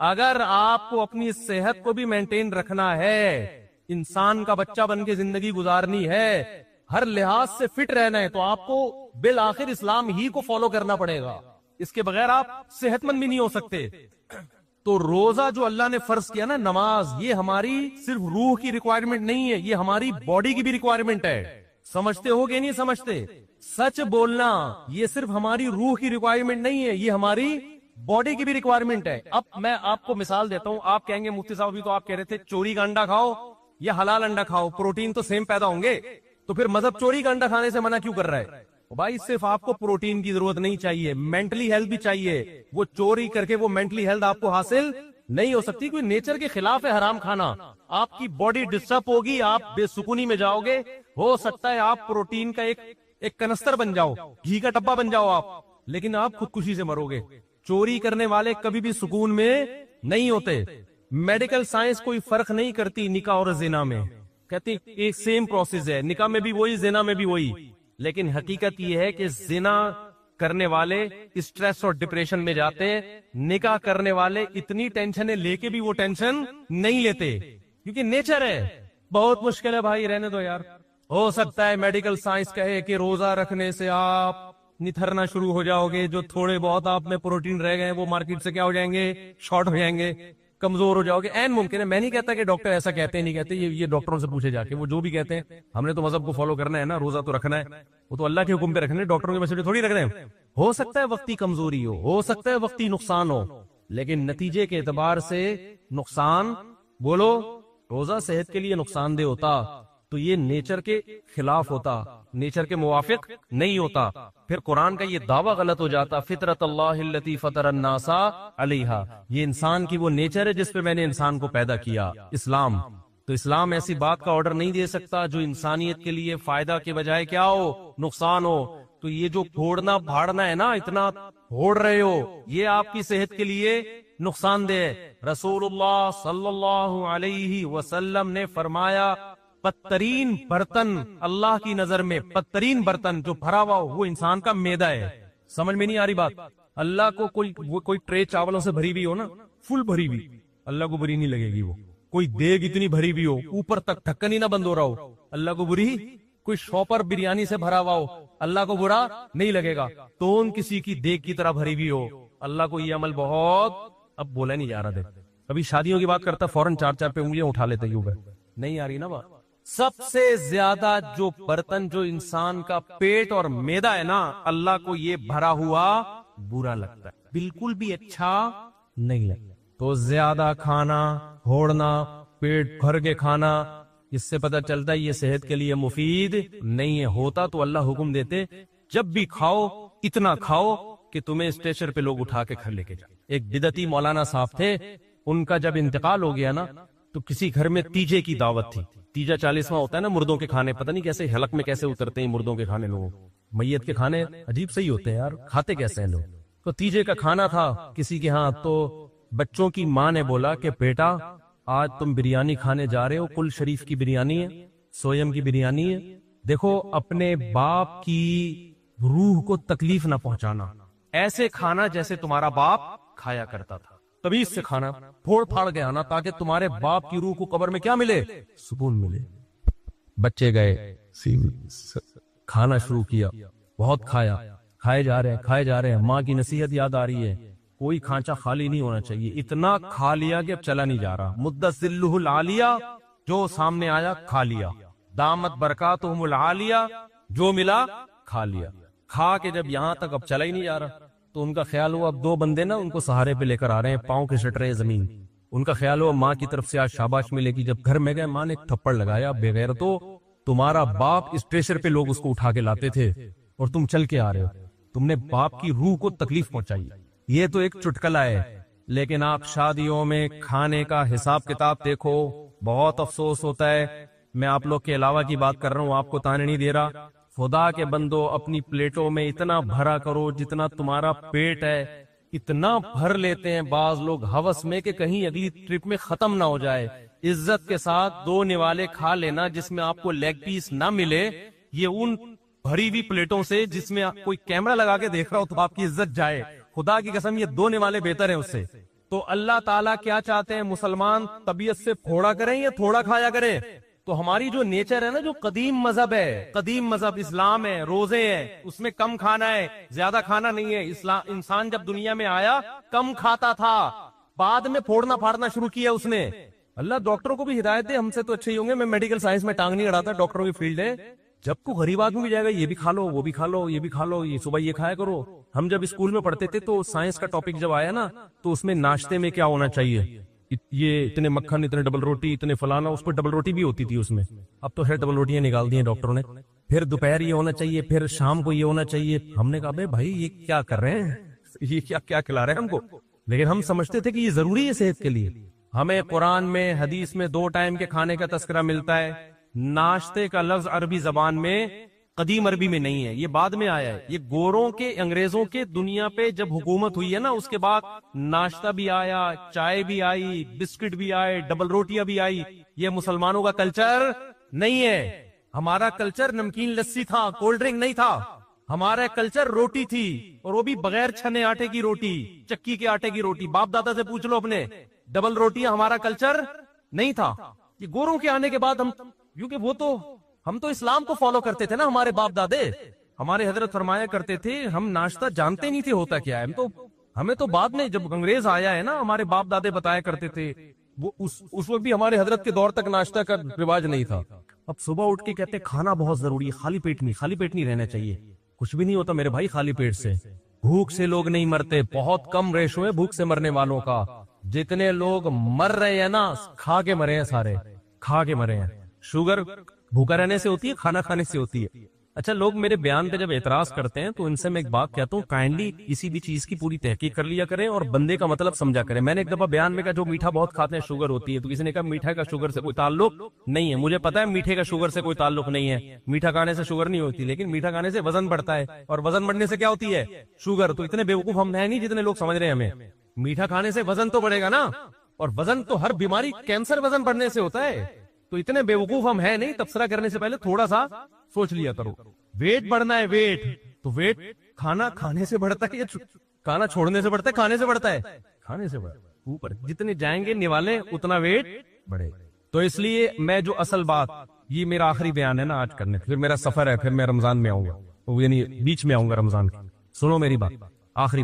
اگر آپ کو اپنی صحت کو بھی مینٹین رکھنا ہے، انسان کا بچہ بن کے زندگی گزارنی ہے، ہر لحاظ سے فٹ رہنا ہے، تو آپ کو بالآخر اسلام ہی کو فالو کرنا پڑے گا. اس کے بغیر آپ صحت مند بھی نہیں ہو سکتے. تو روزہ جو اللہ نے فرض کیا نا، نماز، یہ ہماری صرف روح کی ریکوائرمنٹ نہیں ہے، یہ ہماری باڈی کی بھی ریکوائرمنٹ ہے. سمجھتے ہو کہ نہیں سمجھتے؟ سچ بولنا، یہ صرف ہماری روح کی ریکوائرمنٹ نہیں ہے، یہ ہماری باڈی کی بھی ریکوائرمنٹ ہے. اب میں آپ کو مثال دیتا ہوں. آپ کہیں گے مفتی صاحب ابھی تو آپ کہہ رہے تھے چوری کا انڈا کھاؤ یا حلال انڈا کھاؤ، پروٹین تو سیم پیدا ہوں گے، تو پھر مذہب چوری کا انڈا کھانے سے منع کیوں کر رہا ہے؟ بھائی صرف آپ کو پروٹین کی ضرورت نہیں چاہیے، مینٹلی ہیلتھ بھی چاہیے. وہ چوری کر کے وہ مینٹلی ہیلتھ آپ کو حاصل نہیں ہو سکتی، کوئی نیچر کے خلاف ہے حرام کھانا. آپ کی باڈی ڈسٹرب ہوگی، آپ بے سکونی میں جاؤ گے. ہو سکتا ہے آپ پروٹین کا ایک کنستر بن جاؤ، گھی کا ڈبہ بن جاؤ آپ، لیکن آپ خودکشی سے مرو گے. چوری کرنے والے کبھی بھی سکون میں نہیں ہوتے. میڈیکل سائنس کوئی فرق نہیں کرتی نکاح اور زنا میں، کہتی ایک سیم پروسیس ہے، نکاح میں بھی وہی، زنا میں بھی وہی. لیکن حقیقت یہ ہے کہ زنا کرنے والے اسٹریس اور ڈپریشن میں جاتے ہیں، نکاح کرنے والے اتنی ٹینشنیں لے کے بھی وہ ٹینشن نہیں لیتے، کیونکہ نیچر ہے. بہت مشکل ہے بھائی، رہنے دو یار. ہو سکتا ہے میڈیکل سائنس کہے کہ روزہ رکھنے سے آپ نتھرنا شروع ہو جاؤ گے، جو تھوڑے بہت آپ میں پروٹین رہ گئے وہ مارکیٹ سے کیا ہو جائیں گے، شارٹ ہو جائیں گے، کمزور ہو جاؤ گے. این ممکن ہے. میں نہیں کہتا کہ ڈاکٹر ایسا کہتے ہیں، نہیں کہتے، یہ ڈاکٹروں سے پوچھے جا کے، وہ جو بھی کہتے ہیں. ہم نے تو مذہب کو فالو کرنا ہے نا، روزہ تو رکھنا ہے، وہ تو اللہ کے حکم پہ رکھنا ہے، ڈاکٹروں کے مسئلے تھوڑی رکھ رہے ہیں. ہو سکتا ہے وقتی کمزوری ہو سکتا ہے وقتی نقصان ہو، لیکن نتیجے کے اعتبار سے نقصان، بولو، روزہ صحت کے لیے نقصان دہ ہوتا تو یہ نیچر کے خلاف ہوتا، نیچر کے موافق نہیں ہوتا. پھر قرآن کا یہ دعویٰ غلط ہو جاتا، فطرت اللہ التی فطر الناس علیہا، یہ انسان کی وہ نیچر ہے جس پہ میں نے انسان کو پیدا کیا، اسلام. تو اسلام ایسی بات کا آرڈر نہیں دے سکتا جو انسانیت کے لیے فائدہ کے بجائے کیا ہو، نقصان ہو. تو یہ جو پھوڑنا بھاڑنا ہے نا، اتنا پھوڑ رہے ہو، یہ آپ کی صحت کے لیے نقصان دہ ہے. رسول اللہ صلی اللہ علیہ وسلم نے فرمایا بدترین برتن اللہ کی نظر میں، بدترین برتن جو بھرا ہوا ہو وہ انسان کا معدہ ہے. سمجھ میں نہیں آ رہی بات؟ اللہ کو کوئی ٹرے چاولوں سے بھری ہوئی ہو نا، فل بھری ہوئی، اللہ کو بری نہیں لگے گی. وہ کوئی دیگ اتنی بھری ہوئی ہو، اوپر تک ڈھکن ہی نہ بند ہو رہا ہو، اللہ کو بری. کوئی شاپر بریانی سے بھرا ہوا ہو، اللہ کو برا نہیں لگے گا. تون کسی کی دیگ کی طرح بھری ہوئی ہو، اللہ کو یہ عمل بہت، اب بولا نہیں جا رہا. دے ابھی شادیوں کی بات کرتا فوراً 4 پہ انگلیاں اٹھا لیتے، یوں نہیں آ رہی نا بات. سب سے زیادہ جو برتن جو انسان کا پیٹ اور معدہ ہے نا، اللہ کو یہ بھرا ہوا برا لگتا ہے، بالکل بھی اچھا نہیں لگتا. تو زیادہ کھانا، ہوڑنا، پیٹ بھر کے کھانا، اس سے پتہ چلتا ہے یہ صحت کے لیے مفید نہیں ہے. ہوتا تو اللہ حکم دیتے جب بھی کھاؤ اتنا کھاؤ کہ تمہیں اسٹیشر پہ لوگ اٹھا کے گھر لے کے جائیں. ایک بدعتی مولانا صاحب تھے، ان کا جب انتقال ہو گیا نا تو کسی گھر میں تیجے کی دعوت تھی. تیجا 40واں ہوتا ہے نا، مردوں کے کھانے، پتہ نہیں کیسے حلق میں کیسے اترتے ہیں مردوں کے کھانے. لوگوں میت کے کھانے عجیب صحیح ہوتے ہیں یار، کھاتے کیسے ہیں لوگ. تو تیجے کا کھانا تھا کسی کے ہاں، تو بچوں کی ماں نے بولا کہ بیٹا آج تم بریانی کھانے جا رہے ہو، کل شریف کی بریانی ہے، سویم کی بریانی ہے، دیکھو اپنے باپ کی روح کو تکلیف نہ پہنچانا، ایسے کھانا جیسے تمہارا باپ کھایا کرتا تھا، تمیز سے کھانا، پھوڑ پھاڑ کے آنا، تاکہ تمہارے باپ کی روح کو قبر میں کیا ملے، سکون ملے. بچے گئے کھانا شروع کیا، بہت کھایا، کھائے جا رہے ہیں. ماں کی نصیحت یاد آ رہی ہے، کوئی کھانچہ خالی نہیں ہونا چاہیے. اتنا کھا لیا کہ اب چلا نہیں جا رہا. مدت ذلہ العالیہ، جو سامنے آیا کھا لیا. دامت برکاتہم العالیہ، جو ملا کھا لیا. کھا کے جب یہاں تک اب چلا ہی نہیں جا رہا تو ان کا خیال ہوا اب 2 بندے نا ان کو سہارے پہ لے کر آ رہے ہیں، پاؤں کے سٹ رہے زمین. ان کا خیال ہوا ماں کی طرف سے آج شاباش ملے گی. جب گھر میں گئے ماں نے ایک تھپڑ لگایا، بے غیرتو، تمہارا باپ اس اسٹریچر پہ لوگ اس کو اٹھا کے لاتے تھے اور تم چل کے آ رہے ہو، تم نے باپ کی روح کو تکلیف پہنچائی. یہ تو ایک چٹکلا ہے، لیکن آپ شادیوں میں کھانے کا حساب کتاب دیکھو، بہت افسوس ہوتا ہے. میں آپ لوگ کے علاوہ کی بات کر رہا ہوں، آپ کو تانے نہیں دے رہا. خدا کے بندو اپنی پلیٹوں میں اتنا بھرا کرو جتنا تمہارا پیٹ ہے، اتنا بھر لیتے ہیں بعض لوگ ہوس میں کہ کہیں اگلی ٹرپ میں ختم نہ ہو جائے. عزت کے ساتھ 2 نوالے کھا لینا جس میں آپ کو لیگ پیس نہ ملے، یہ ان بھری ہوئی پلیٹوں سے جس میں کوئی کیمرہ لگا کے دیکھ رہا ہو تو آپ کی عزت جائے. خدا کی قسم یہ 2 نوالے بہتر ہیں اس سے. تو اللہ تعالیٰ کیا چاہتے ہیں؟ مسلمان طبیعت سے پھوڑا کریں یا تھوڑا کھایا کریں؟ تو ہماری جو نیچر ہے نا، جو قدیم مذہب ہے، قدیم مذہب اسلام ہے، روزے ہیں، اس میں کم کھانا ہے، زیادہ کھانا نہیں ہے۔ انسان جب دنیا میں آیا کم کھاتا تھا، بعد میں پھوڑنا پھاڑنا شروع کیا اس نے۔ اللہ ڈاکٹروں کو بھی ہدایت دے، ہم سے تو اچھے ہی ہوں گے، میں میڈیکل سائنس میں ٹانگ نہیں اڑاتا، ڈاکٹروں کی فیلڈ ہے۔ جب کو غریب آدمی بھی جائے گا، یہ بھی کھا لو، وہ بھی کھا لو، یہ بھی کھا لو، یہ صبح یہ کھایا کرو۔ ہم جب اسکول میں پڑھتے تھے تو سائنس کا ٹاپک جب آیا نا، تو اس میں ناشتے میں کیا ہونا چاہیے، یہ اتنے مکھن، اتنے ڈبل روٹی، اتنے فلانا، اس پہ ڈبل روٹی بھی ہوتی تھی اس میں۔ اب تو خیر ڈبل روٹیاں نکال دی ہیں ڈاکٹروں نے۔ پھر دوپہر یہ ہونا چاہیے، پھر شام کو یہ ہونا چاہیے۔ ہم نے کہا بھائی یہ کیا کر رہے ہیں، یہ کیا کھلا رہے ہیں ہم کو؟ لیکن ہم سمجھتے تھے کہ یہ ضروری ہے صحت کے لیے۔ ہمیں قرآن میں، حدیث میں 2 ٹائم کے کھانے کا تذکرہ ملتا ہے۔ ناشتے کا لفظ عربی زبان میں، قدیم عربی میں نہیں ہے، یہ بعد میں آیا ہے۔ یہ گوروں کے، انگریزوں کے دنیا پہ جب حکومت ہوئی ہے نا، اس کے بعد ناشتہ بھی آیا، چائے بھی آئی، بسکٹ بھی آئے، ڈبل روٹیاں بھی آئی۔ یہ مسلمانوں کا کلچر نہیں ہے۔ ہمارا کلچر نمکین لسی تھا، کولڈ ڈرنک نہیں تھا۔ ہمارا کلچر روٹی تھی، اور وہ بھی بغیر چھنے آٹے کی روٹی، چکی کے آٹے کی روٹی۔ باپ دادا سے پوچھ لو اپنے، ڈبل روٹیاں ہمارا کلچر نہیں تھا۔ یہ گوروں کے آنے کے بعد کیونکہ ہم تو اسلام کو فالو کرتے تھے نا، ہمارے باپ دادے۔ ہمارے حضرت فرمایا کرتے تھے، ہم ناشتہ جانتے نہیں تھے ہوتا کیا ہے، ہمیں تو بعد میں جب انگریز آیا ہے نا، ہمارے باپ دادے بتایا کرتے تھے۔ وہ اس وقت بھی ہمارے حضرت کے دور تک ناشتہ کا رواج نہیں تھا۔ اب صبح اٹھ کے کہتے کھانا بہت ضروری ہے، خالی پیٹ نہیں رہنا چاہیے۔ کچھ بھی نہیں ہوتا میرے بھائی خالی پیٹ سے۔ بھوک سے لوگ نہیں مرتے، بہت کم ریشو ہے بھوک سے مرنے والوں کا۔ جتنے لوگ مر رہے ہیں نا، کھا کے مرے ہیں، سارے کھا کے مرے ہیں۔ شوگر بھوکا رہنے سے ہوتی ہے، کھانا کھانے سے ہوتی ہے۔ اچھا، لوگ میرے بیان پہ جب اعتراض کرتے ہیں تو ان سے میں ایک بات کہتا ہوں، کائنڈلی کسی بھی چیز کی پوری تحقیق کر لیا کریں اور بندے کا مطلب سمجھا کریں۔ میں نے ایک دفعہ بیان میں کہا جو میٹھا بہت کھاتے ہیں شوگر ہوتی ہے، تو کسی نے کہا میٹھا کا شوگر سے کوئی تعلق نہیں ہے۔ مجھے پتا ہے میٹھے کا شوگر سے کوئی تعلق نہیں ہے، میٹھا کھانے سے شوگر نہیں ہوتی، لیکن میٹھا کھانے سے وزن بڑھتا ہے، اور وزن بڑھنے سے کیا ہوتی ہے؟ شوگر۔ تو اتنے بیوقوف ہم ہیں نہیں جتنے لوگ سمجھ رہے ہیں ہمیں۔ میٹھا کھانے سے وزن تو بڑھے گا نا، اور وزن تو ہر بیماری، کینسر وزن بڑھنے سے ہوتا ہے۔ تو اتنے بیوقوف ہم ہیں نہیں، تبصرہ کرنے سے پہلے تھوڑا سا سوچ لیا کرو۔ ویٹ بڑھنا ہے، تو ویٹ کھانا کھانے سے بڑھتا ہے یا کھانا چھوڑنے سے بڑھتا ہے؟ کھانے سے بڑھتا ہے، کھانے سے بڑھتا ہے۔ اوپر جتنے جائیں گے نوالے اتنا ویٹ بڑھے گا۔ تو اس لیے میں جو اصل بات، یہ میرا آخری بیان ہے نا آج کرنے، پھر میرا سفر ہے، پھر میں رمضان میں آؤں گا، یعنی بیچ میں آؤں گا رمضان کی۔ سنو میری بات، آخری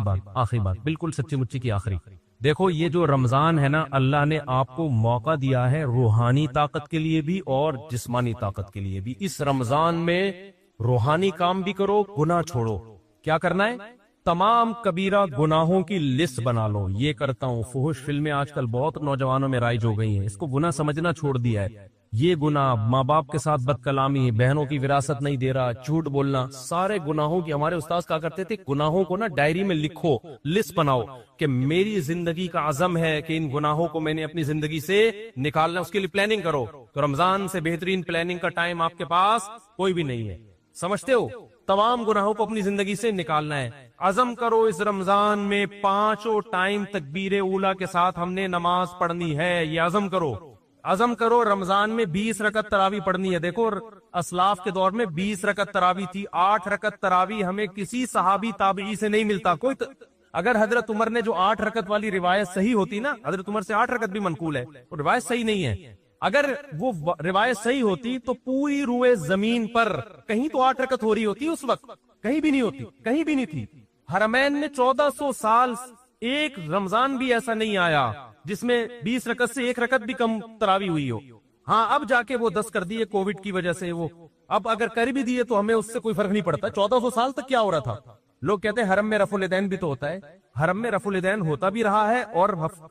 بات بالکل سچی مچی کی آخری۔ دیکھو یہ جو رمضان ہے نا، اللہ نے آپ کو موقع دیا ہے روحانی طاقت کے لیے بھی اور جسمانی طاقت کے لیے بھی۔ اس رمضان میں روحانی کام بھی کرو، گناہ چھوڑو۔ کیا کرنا ہے؟ تمام کبیرہ گناہوں کی لسٹ بنا لو۔ یہ کرتا ہوں، فحش فلمیں آج کل بہت نوجوانوں میں رائج ہو گئی ہیں، اس کو گناہ سمجھنا چھوڑ دیا ہے۔ یہ گناہ، ماں باپ کے ساتھ بد کلامی، بہنوں کی وراثت نہیں دے رہا، جھوٹ بولنا، سارے گناہوں کی، ہمارے استاذ کہا کرتے تھے گناہوں کو نا ڈائری میں لکھو، لسٹ بناؤ کہ میری زندگی کا عزم ہے کہ ان گناہوں کو میں نے اپنی زندگی سے نکالنا، اس کے لیے پلاننگ کرو۔ تو رمضان سے بہترین پلاننگ کا ٹائم آپ کے پاس کوئی بھی نہیں ہے، سمجھتے ہو؟ تمام گناہوں کو اپنی زندگی سے نکالنا ہے۔ عزم کرو اس رمضان میں 5 ٹائم تکبیر اولیٰ کے ساتھ ہم نے نماز پڑھنی ہے، یہ عزم کرو۔ رمضان میں 20 رکعت تراویح پڑھنی ہے۔ دیکھو اسلاف کے دور میں 20 رکعت تراویح تھی، 8 رکعت تراویح ہمیں کسی صحابی تابعی سے نہیں ملتا۔ اگر حضرت عمر نے جو 8 رکعت والی روایت صحیح ہوتی نا، حضرت عمر سے 8 رکعت بھی منقول ہے، وہ روایت صحیح نہیں ہے۔ اگر وہ روایت صحیح ہوتی تو پوری روئے زمین پر کہیں تو 8 رکعت ہو رہی ہوتی، اس وقت کہیں بھی نہیں ہوتی، کہیں بھی نہیں تھی۔ حرمین میں 1400 سال ایک رمضان بھی ایسا نہیں آیا جس میں 20 رکعت سے 1 رکعت بھی کم تراویح ہوئی ہو۔ ہاں اب جا کے وہ 10 کر دیے کووڈ کی وجہ سے، وہ اب اگر کر بھی دیے تو ہمیں اس سے کوئی فرق نہیں پڑتا۔ 1400 سال تک کیا ہو رہا تھا؟ لوگ کہتے ہیں حرم میں رفع الیدین بھی تو ہوتا ہے، حرم میں رفع الیدین ہوتا بھی رہا ہے اور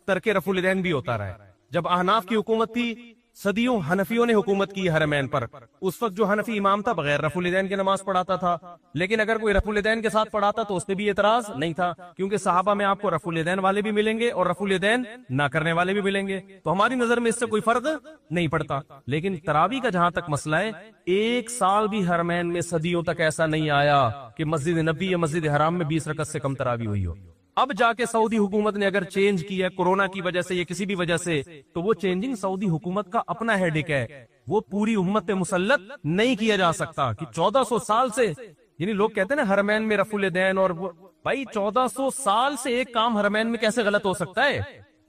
ترک رفع الیدین بھی ہوتا رہا ہے۔ جب احناف کی حکومت تھی، صدیوں حنفیوں نے حکومت کی حرمین پر، اس وقت جو حنفی امام تھا بغیر رفع الیدین کی نماز پڑھاتا تھا، لیکن اگر کوئی رفع الیدین کے ساتھ پڑھاتا تو اس پہ بھی اعتراض نہیں تھا، کیونکہ صحابہ میں آپ کو رفع الیدین والے بھی ملیں گے اور رفع الیدین نہ کرنے والے بھی ملیں گے، تو ہماری نظر میں اس سے کوئی فرق نہیں پڑتا۔ لیکن تراویح کا جہاں تک مسئلہ ہے، 1 سال بھی حرمین میں صدیوں تک ایسا نہیں آیا کہ مسجد نبی یا مسجد حرام میں 20 رکعت سے کم تراویح ہوئی ہو۔ اب جا کے سعودی حکومت نے اگر چینج کیا ہے کورونا کی وجہ سے یا کسی بھی وجہ سے، تو وہ چینجنگ سعودی حکومت کا اپنا ہیڈک ہے، وہ پوری امت پہ مسلط نہیں کیا جا سکتا کہ 1400 سال سے، یعنی لوگ کہتے ہیں نا حرمین میں رفع الیدین، اور بھائی 1400 سال سے ایک کام حرمین میں کیسے غلط ہو سکتا ہے؟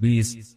20।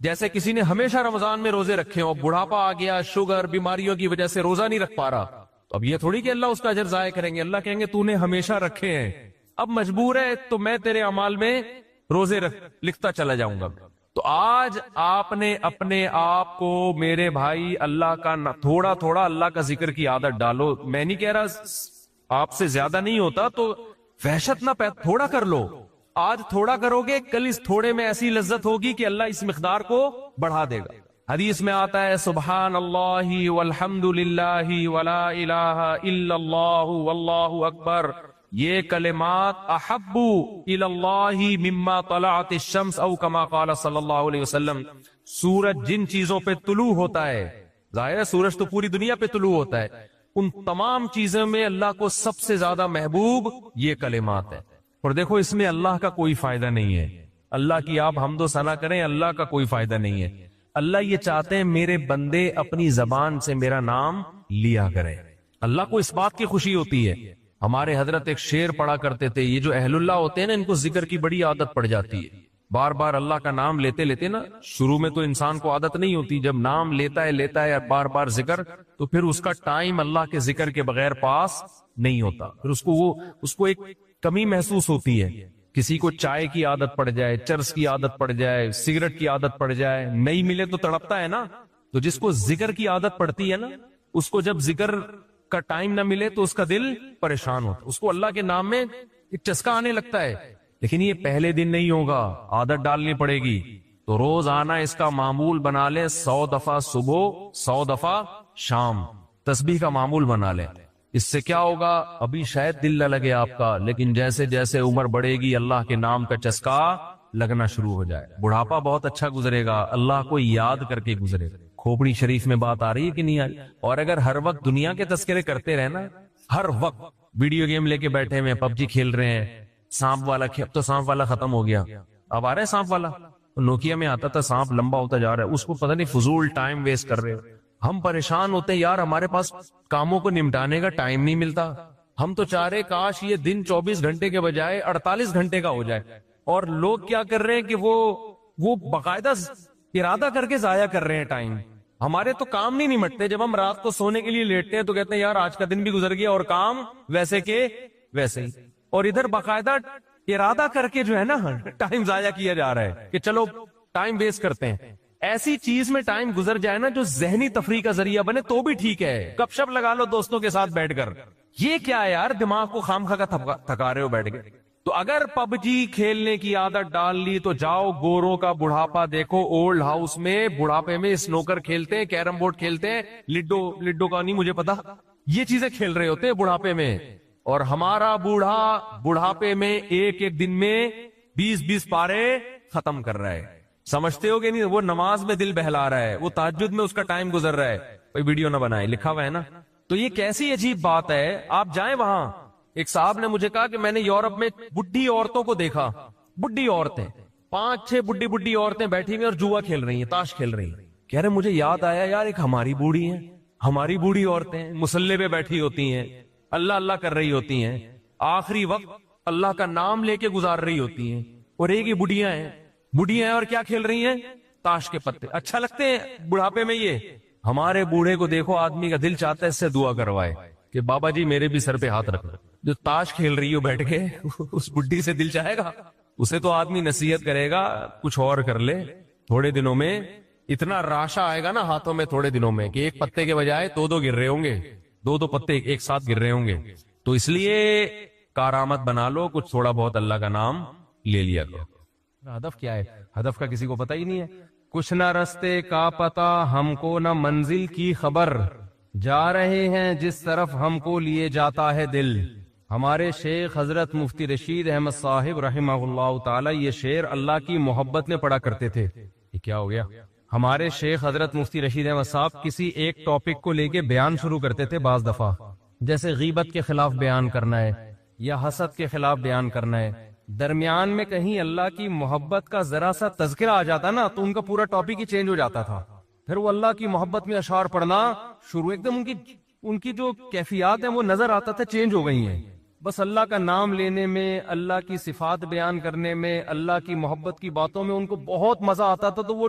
جیسے کسی نے ہمیشہ رمضان میں روزے رکھے ہوں، بڑھاپا آ گیا، شوگر، بیماریوں کی وجہ سے روزہ نہیں رکھ پا رہا، تو اب یہ تھوڑی کہ اللہ اس کا اجر ضائع کریں گے، اللہ کہیں گے تو نے ہمیشہ رکھے ہیں، اب مجبور ہے تو میں تیرے اعمال میں روزے لکھتا چلا جاؤں گا۔ تو آج آپ نے اپنے آپ کو میرے بھائی اللہ کا تھوڑا تھوڑا اللہ کا ذکر کی عادت ڈالو۔ میں نہیں کہہ رہا آپ سے زیادہ نہیں ہوتا تو وحشت نہ تھوڑا کر لو، آج تھوڑا کرو گے کل اس تھوڑے میں ایسی لذت ہوگی کہ اللہ اس مقدار کو بڑھا دے گا۔ حدیث میں آتا ہے سبحان اللہ والحمد للہ ولا الہ الا اللہ واللہ اکبر، یہ کلمات احب الی اللہ مما طلعت الشمس او کما قال صلی اللہ علیہ وسلم۔ سورج جن چیزوں پہ طلوع ہوتا ہے، ظاہر ہے سورج تو پوری دنیا پہ طلوع ہوتا ہے، ان تمام چیزوں میں اللہ کو سب سے زیادہ محبوب یہ کلمات ہے۔ اور دیکھو اس میں اللہ کا کوئی فائدہ نہیں ہے، اللہ کی آپ حمد و ثنا کریں، اللہ کا کوئی فائدہ نہیں ہے۔ اللہ یہ چاہتے ہیں میرے بندے اپنی زبان سے میرا نام لیا کریں، اللہ کو اس بات کی خوشی ہوتی ہے۔ ہمارے حضرت ایک شعر پڑھا کرتے تھے، یہ جو اہل اللہ ہوتے ہیں نا ان کو ذکر کی بڑی عادت پڑ جاتی ہے، بار بار اللہ کا نام لیتے لیتے نا، شروع میں تو انسان کو عادت نہیں ہوتی، جب نام لیتا ہے بار بار ذکر، تو پھر اس کا ٹائم اللہ کے ذکر کے بغیر پاس نہیں ہوتا، پھر اس کو ایک کمی محسوس ہوتی ہے۔ کسی کو چائے کی عادت پڑ جائے، چرس کی عادت پڑ جائے، سگریٹ کی عادت پڑ جائے، نہیں ملے تو تڑپتا ہے نا، تو جس کو ذکر کی عادت پڑتی ہے نا، اس کو جب ذکر کا ٹائم نہ ملے تو اس کا دل پریشان ہوتا، اس کو اللہ کے نام میں ایک چسکا آنے لگتا ہے۔ لیکن یہ پہلے دن نہیں ہوگا، عادت ڈالنی پڑے گی، تو روز آنا اس کا معمول بنا لے، 100 دفعہ صبح 100 دفعہ شام تسبیح کا معمول بنا لے۔ اس سے کیا ہوگا؟ ابھی شاید دل نہ لگے آپ کا، لیکن جیسے جیسے عمر بڑھے گی اللہ کے نام کا چسکا لگنا شروع ہو جائے، بڑھاپا بہت اچھا گزرے گا، اللہ کو یاد کر کے گزرے گا۔ کھوپڑی شریف میں بات آ رہی ہے کہ نہیں آ رہی؟ اور اگر ہر وقت دنیا کے تذکرے کرتے رہنا، ہر وقت ویڈیو گیم لے کے بیٹھے ہوئے پب جی کھیل رہے ہیں، سانپ والا اب تو سانپ والا ختم ہو گیا، اب آ رہا ہے سانپ والا، نوکیا میں آتا تھا سانپ لمبا ہوتا جا رہا ہے، اس کو پتہ نہیں فضول ٹائم ویسٹ کر رہے ہیں۔ ہم پریشان ہوتے ہیں یار ہمارے پاس کاموں کو نمٹانے کا ٹائم نہیں ملتا، ہم تو چاہ رہے کاش یہ دن 24 گھنٹے کے بجائے 48 گھنٹے کا ہو جائے، اور لوگ کیا کر رہے ہیں کہ وہ باقاعدہ ارادہ کر کے ضائع کر رہے ہیں ٹائم۔ ہمارے تو کام نہیں نمٹتے، جب ہم رات کو سونے کے لیے لیٹتے ہیں تو کہتے ہیں یار آج کا دن بھی گزر گیا اور کام ویسے کے ویسے ہی، اور ادھر باقاعدہ ارادہ کر کے جو ہے نا ٹائم ضائع کیا جا رہا ہے کہ چلو ٹائم ویسٹ کرتے ہیں۔ ایسی چیز میں ٹائم گزر جائے نا جو ذہنی تفریح کا ذریعہ بنے تو بھی ٹھیک ہے، گپ شپ لگا لو دوستوں کے ساتھ بیٹھ کر، یہ کیا ہے یار دماغ کو خام خا کا تھکا رہے ہو بیٹھ کے۔ تو اگر پب جی کھیلنے کی عادت ڈال لی تو جاؤ گوروں کا بڑھاپا دیکھو، اولڈ ہاؤس میں بڑھاپے میں سنوکر کھیلتے ہیں، کیرم بورڈ کھیلتے ہیں، لڈو کا نہیں مجھے پتا، یہ چیزیں کھیل رہے ہوتے ہیں بڑھاپے میں، اور ہمارا بوڑھا بڑھاپے میں ایک ایک دن میں 20 پارے ختم کر رہا ہے۔ سمجھتے ہو کہ نہیں؟ وہ نماز میں دل بہلا رہا ہے، وہ تہجد میں اس کا ٹائم گزر رہا ہے، کوئی ویڈیو نہ بنائے، لکھا ہوا ہے نا۔ تو یہ کیسی عجیب بات ہے، آپ جائیں وہاں، ایک صاحب نے مجھے کہا کہ میں نے یورپ میں بڈھی عورتوں کو دیکھا، بڈھی عورتیں 5-6 بڈھی عورتیں بیٹھی ہوئی اور جوا کھیل رہی ہیں، تاش کھیل رہی ہیں۔ کہہ رہے مجھے یاد آیا یار ایک ہماری بوڑھی ہیں، ہماری بوڑھی عورتیں مصلے پہ بیٹھی ہوتی ہیں، اللہ اللہ کر رہی ہوتی ہیں، آخری وقت اللہ کا نام لے کے گزار رہی ہوتی ہیں، اور ایک ہی بڑھیاں ہیں اور کیا کھیل رہی ہیں؟ تاش کے پتے۔ اچھا لگتے ہیں بڑھاپے میں یہ؟ ہمارے بوڑھے کو دیکھو آدمی کا دل چاہتا ہے اس سے دعا کروائے کہ بابا جی میرے بھی سر پہ ہاتھ رکھ، جو تاش کھیل رہی ہو بیٹھ کے اس بڈھی سے دل چاہے گا؟ اسے تو آدمی نصیحت کرے گا کچھ اور کر لے، تھوڑے دنوں میں اتنا راشا آئے گا نا ہاتھوں میں تھوڑے دنوں میں کہ ایک پتے کے بجائے 2 گر رہے ہوں گے، 2 پتے ایک ساتھ گر رہے ہوں گے۔ تو اس لیے کارآمد بنا لو، کچھ تھوڑا بہت اللہ کا نام لے لیا کرو۔ ہدف کیا ہے؟ ہدف کا کسی کو پتہ ہی نہیں ہے۔ کچھ نہ رستے کا پتہ ہم کو نہ منزل کی خبر، جا رہے ہیں جس طرف ہم کو لیے جاتا ہے دل۔ ہمارے شیخ حضرت مفتی رشید احمد صاحب رحمہ اللہ تعالی یہ شعر اللہ کی محبت میں پڑھا کرتے تھے۔ یہ کیا ہو گیا؟ ہمارے شیخ حضرت مفتی رشید احمد صاحب کسی ایک ٹاپک کو لے کے بیان شروع کرتے تھے، بعض دفعہ جیسے غیبت کے خلاف بیان کرنا ہے یا حسد کے خلاف بیان کرنا ہے، درمیان میں کہیں اللہ کی محبت کا ذرا سا تذکرہ آ جاتا نا تو ان کا پورا ٹاپک ہی چینج ہو جاتا تھا، پھر وہ اللہ کی محبت میں اشعار پڑھنا شروع، ایک دم ان کی جو کیفیات ہیں وہ نظر آتا تھا چینج ہو گئی ہیں۔ بس اللہ کا نام لینے میں، اللہ کی صفات بیان کرنے میں، اللہ کی محبت کی باتوں میں ان کو بہت مزہ آتا تھا، تو وہ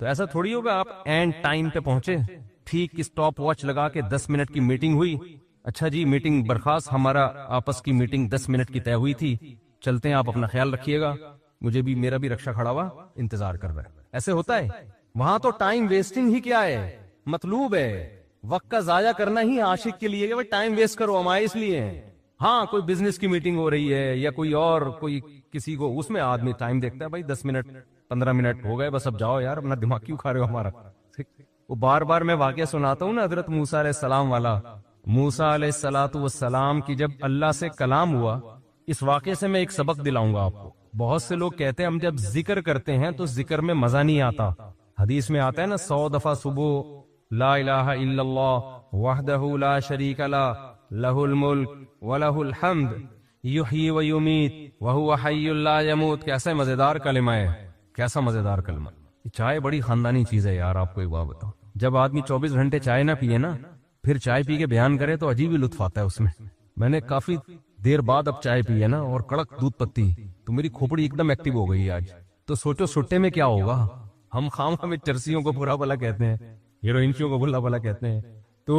تو ایسا تھوڑی ہوگا آپ اینڈ ٹائم پہ پہنچے، ٹھیک اسٹاپ واچ لگا کے 10 منٹ کی میٹنگ ہوئی، اچھا جی میٹنگ برخاست، ہمارا آپس کی میٹنگ 10 منٹ کی طے ہوئی تھی، چلتے ہیں، آپ اپنا خیال رکھیے گا، مجھے بھی میرا بھی رکشا کھڑا ہوا انتظار کر رہا ہے. ایسے ہوتا ہے؟ وہاں تو ٹائم ویسٹنگ ہی کیا ہے، مطلوب ہے وقت کا ضائع کرنا ہی عاشق کے لیے کہ بھائی ٹائم ویسٹ کرو، ہمارے اس لیے ہیں. ہاں کوئی بزنس کی میٹنگ ہو رہی ہے یا کوئی اور کوئی کسی کو، اس میں آدمی ٹائم دیکھتا ہے، بھائی 10 منٹ 15 منٹ ہو گئے بس اب جاؤ یار، اپنا دماغ کیوں کھا رہے ہو ہمارا. وہ بار بار میں واقعہ سناتا ہوں نا حضرت موسیٰ علیہ السلام والا. موسیٰ علیہ السلام کی جب اللہ سے کلام ہوا، اس واقعے سے میں ایک سبق دلاؤں گا آپ کو. بہت سے لوگ کہتے ہیں ہم جب ذکر کرتے ہیں تو ذکر میں مزہ نہیں آتا. حدیث میں آتا ہے نا 100 دفعہ صبح لا الہ الا اللہ وحدہ لا شریک لہ لہ الملک ولہ الحمد یحیی و یمیت وہو حی لا یموت. کیسا مزیدار کلمہ ہے، کیسا مزیدار کلمہ. چائے بڑی خاندانی چیز ہے یار، آپ کو ایک بات بتاؤں، جب آدمی 24 گھنٹے چائے نہ پیے نا، پھر چائے پی کے بیان کرے تو عجیب ہی لطف آتا ہے اس میں. میں نے کافی دیر بعد اب چائے پی ہے نا اور کڑک دودھ پتی، تو میری کھوپڑی ایک دم ایکٹیو ہو گئی آج. تو سوچو سٹے میں کیا ہوگا. ہم ہمیں چرسیوں کو برا بلا کہتے ہیں، ہیروئنسیوں کو برا بلا کہتے ہیں. تو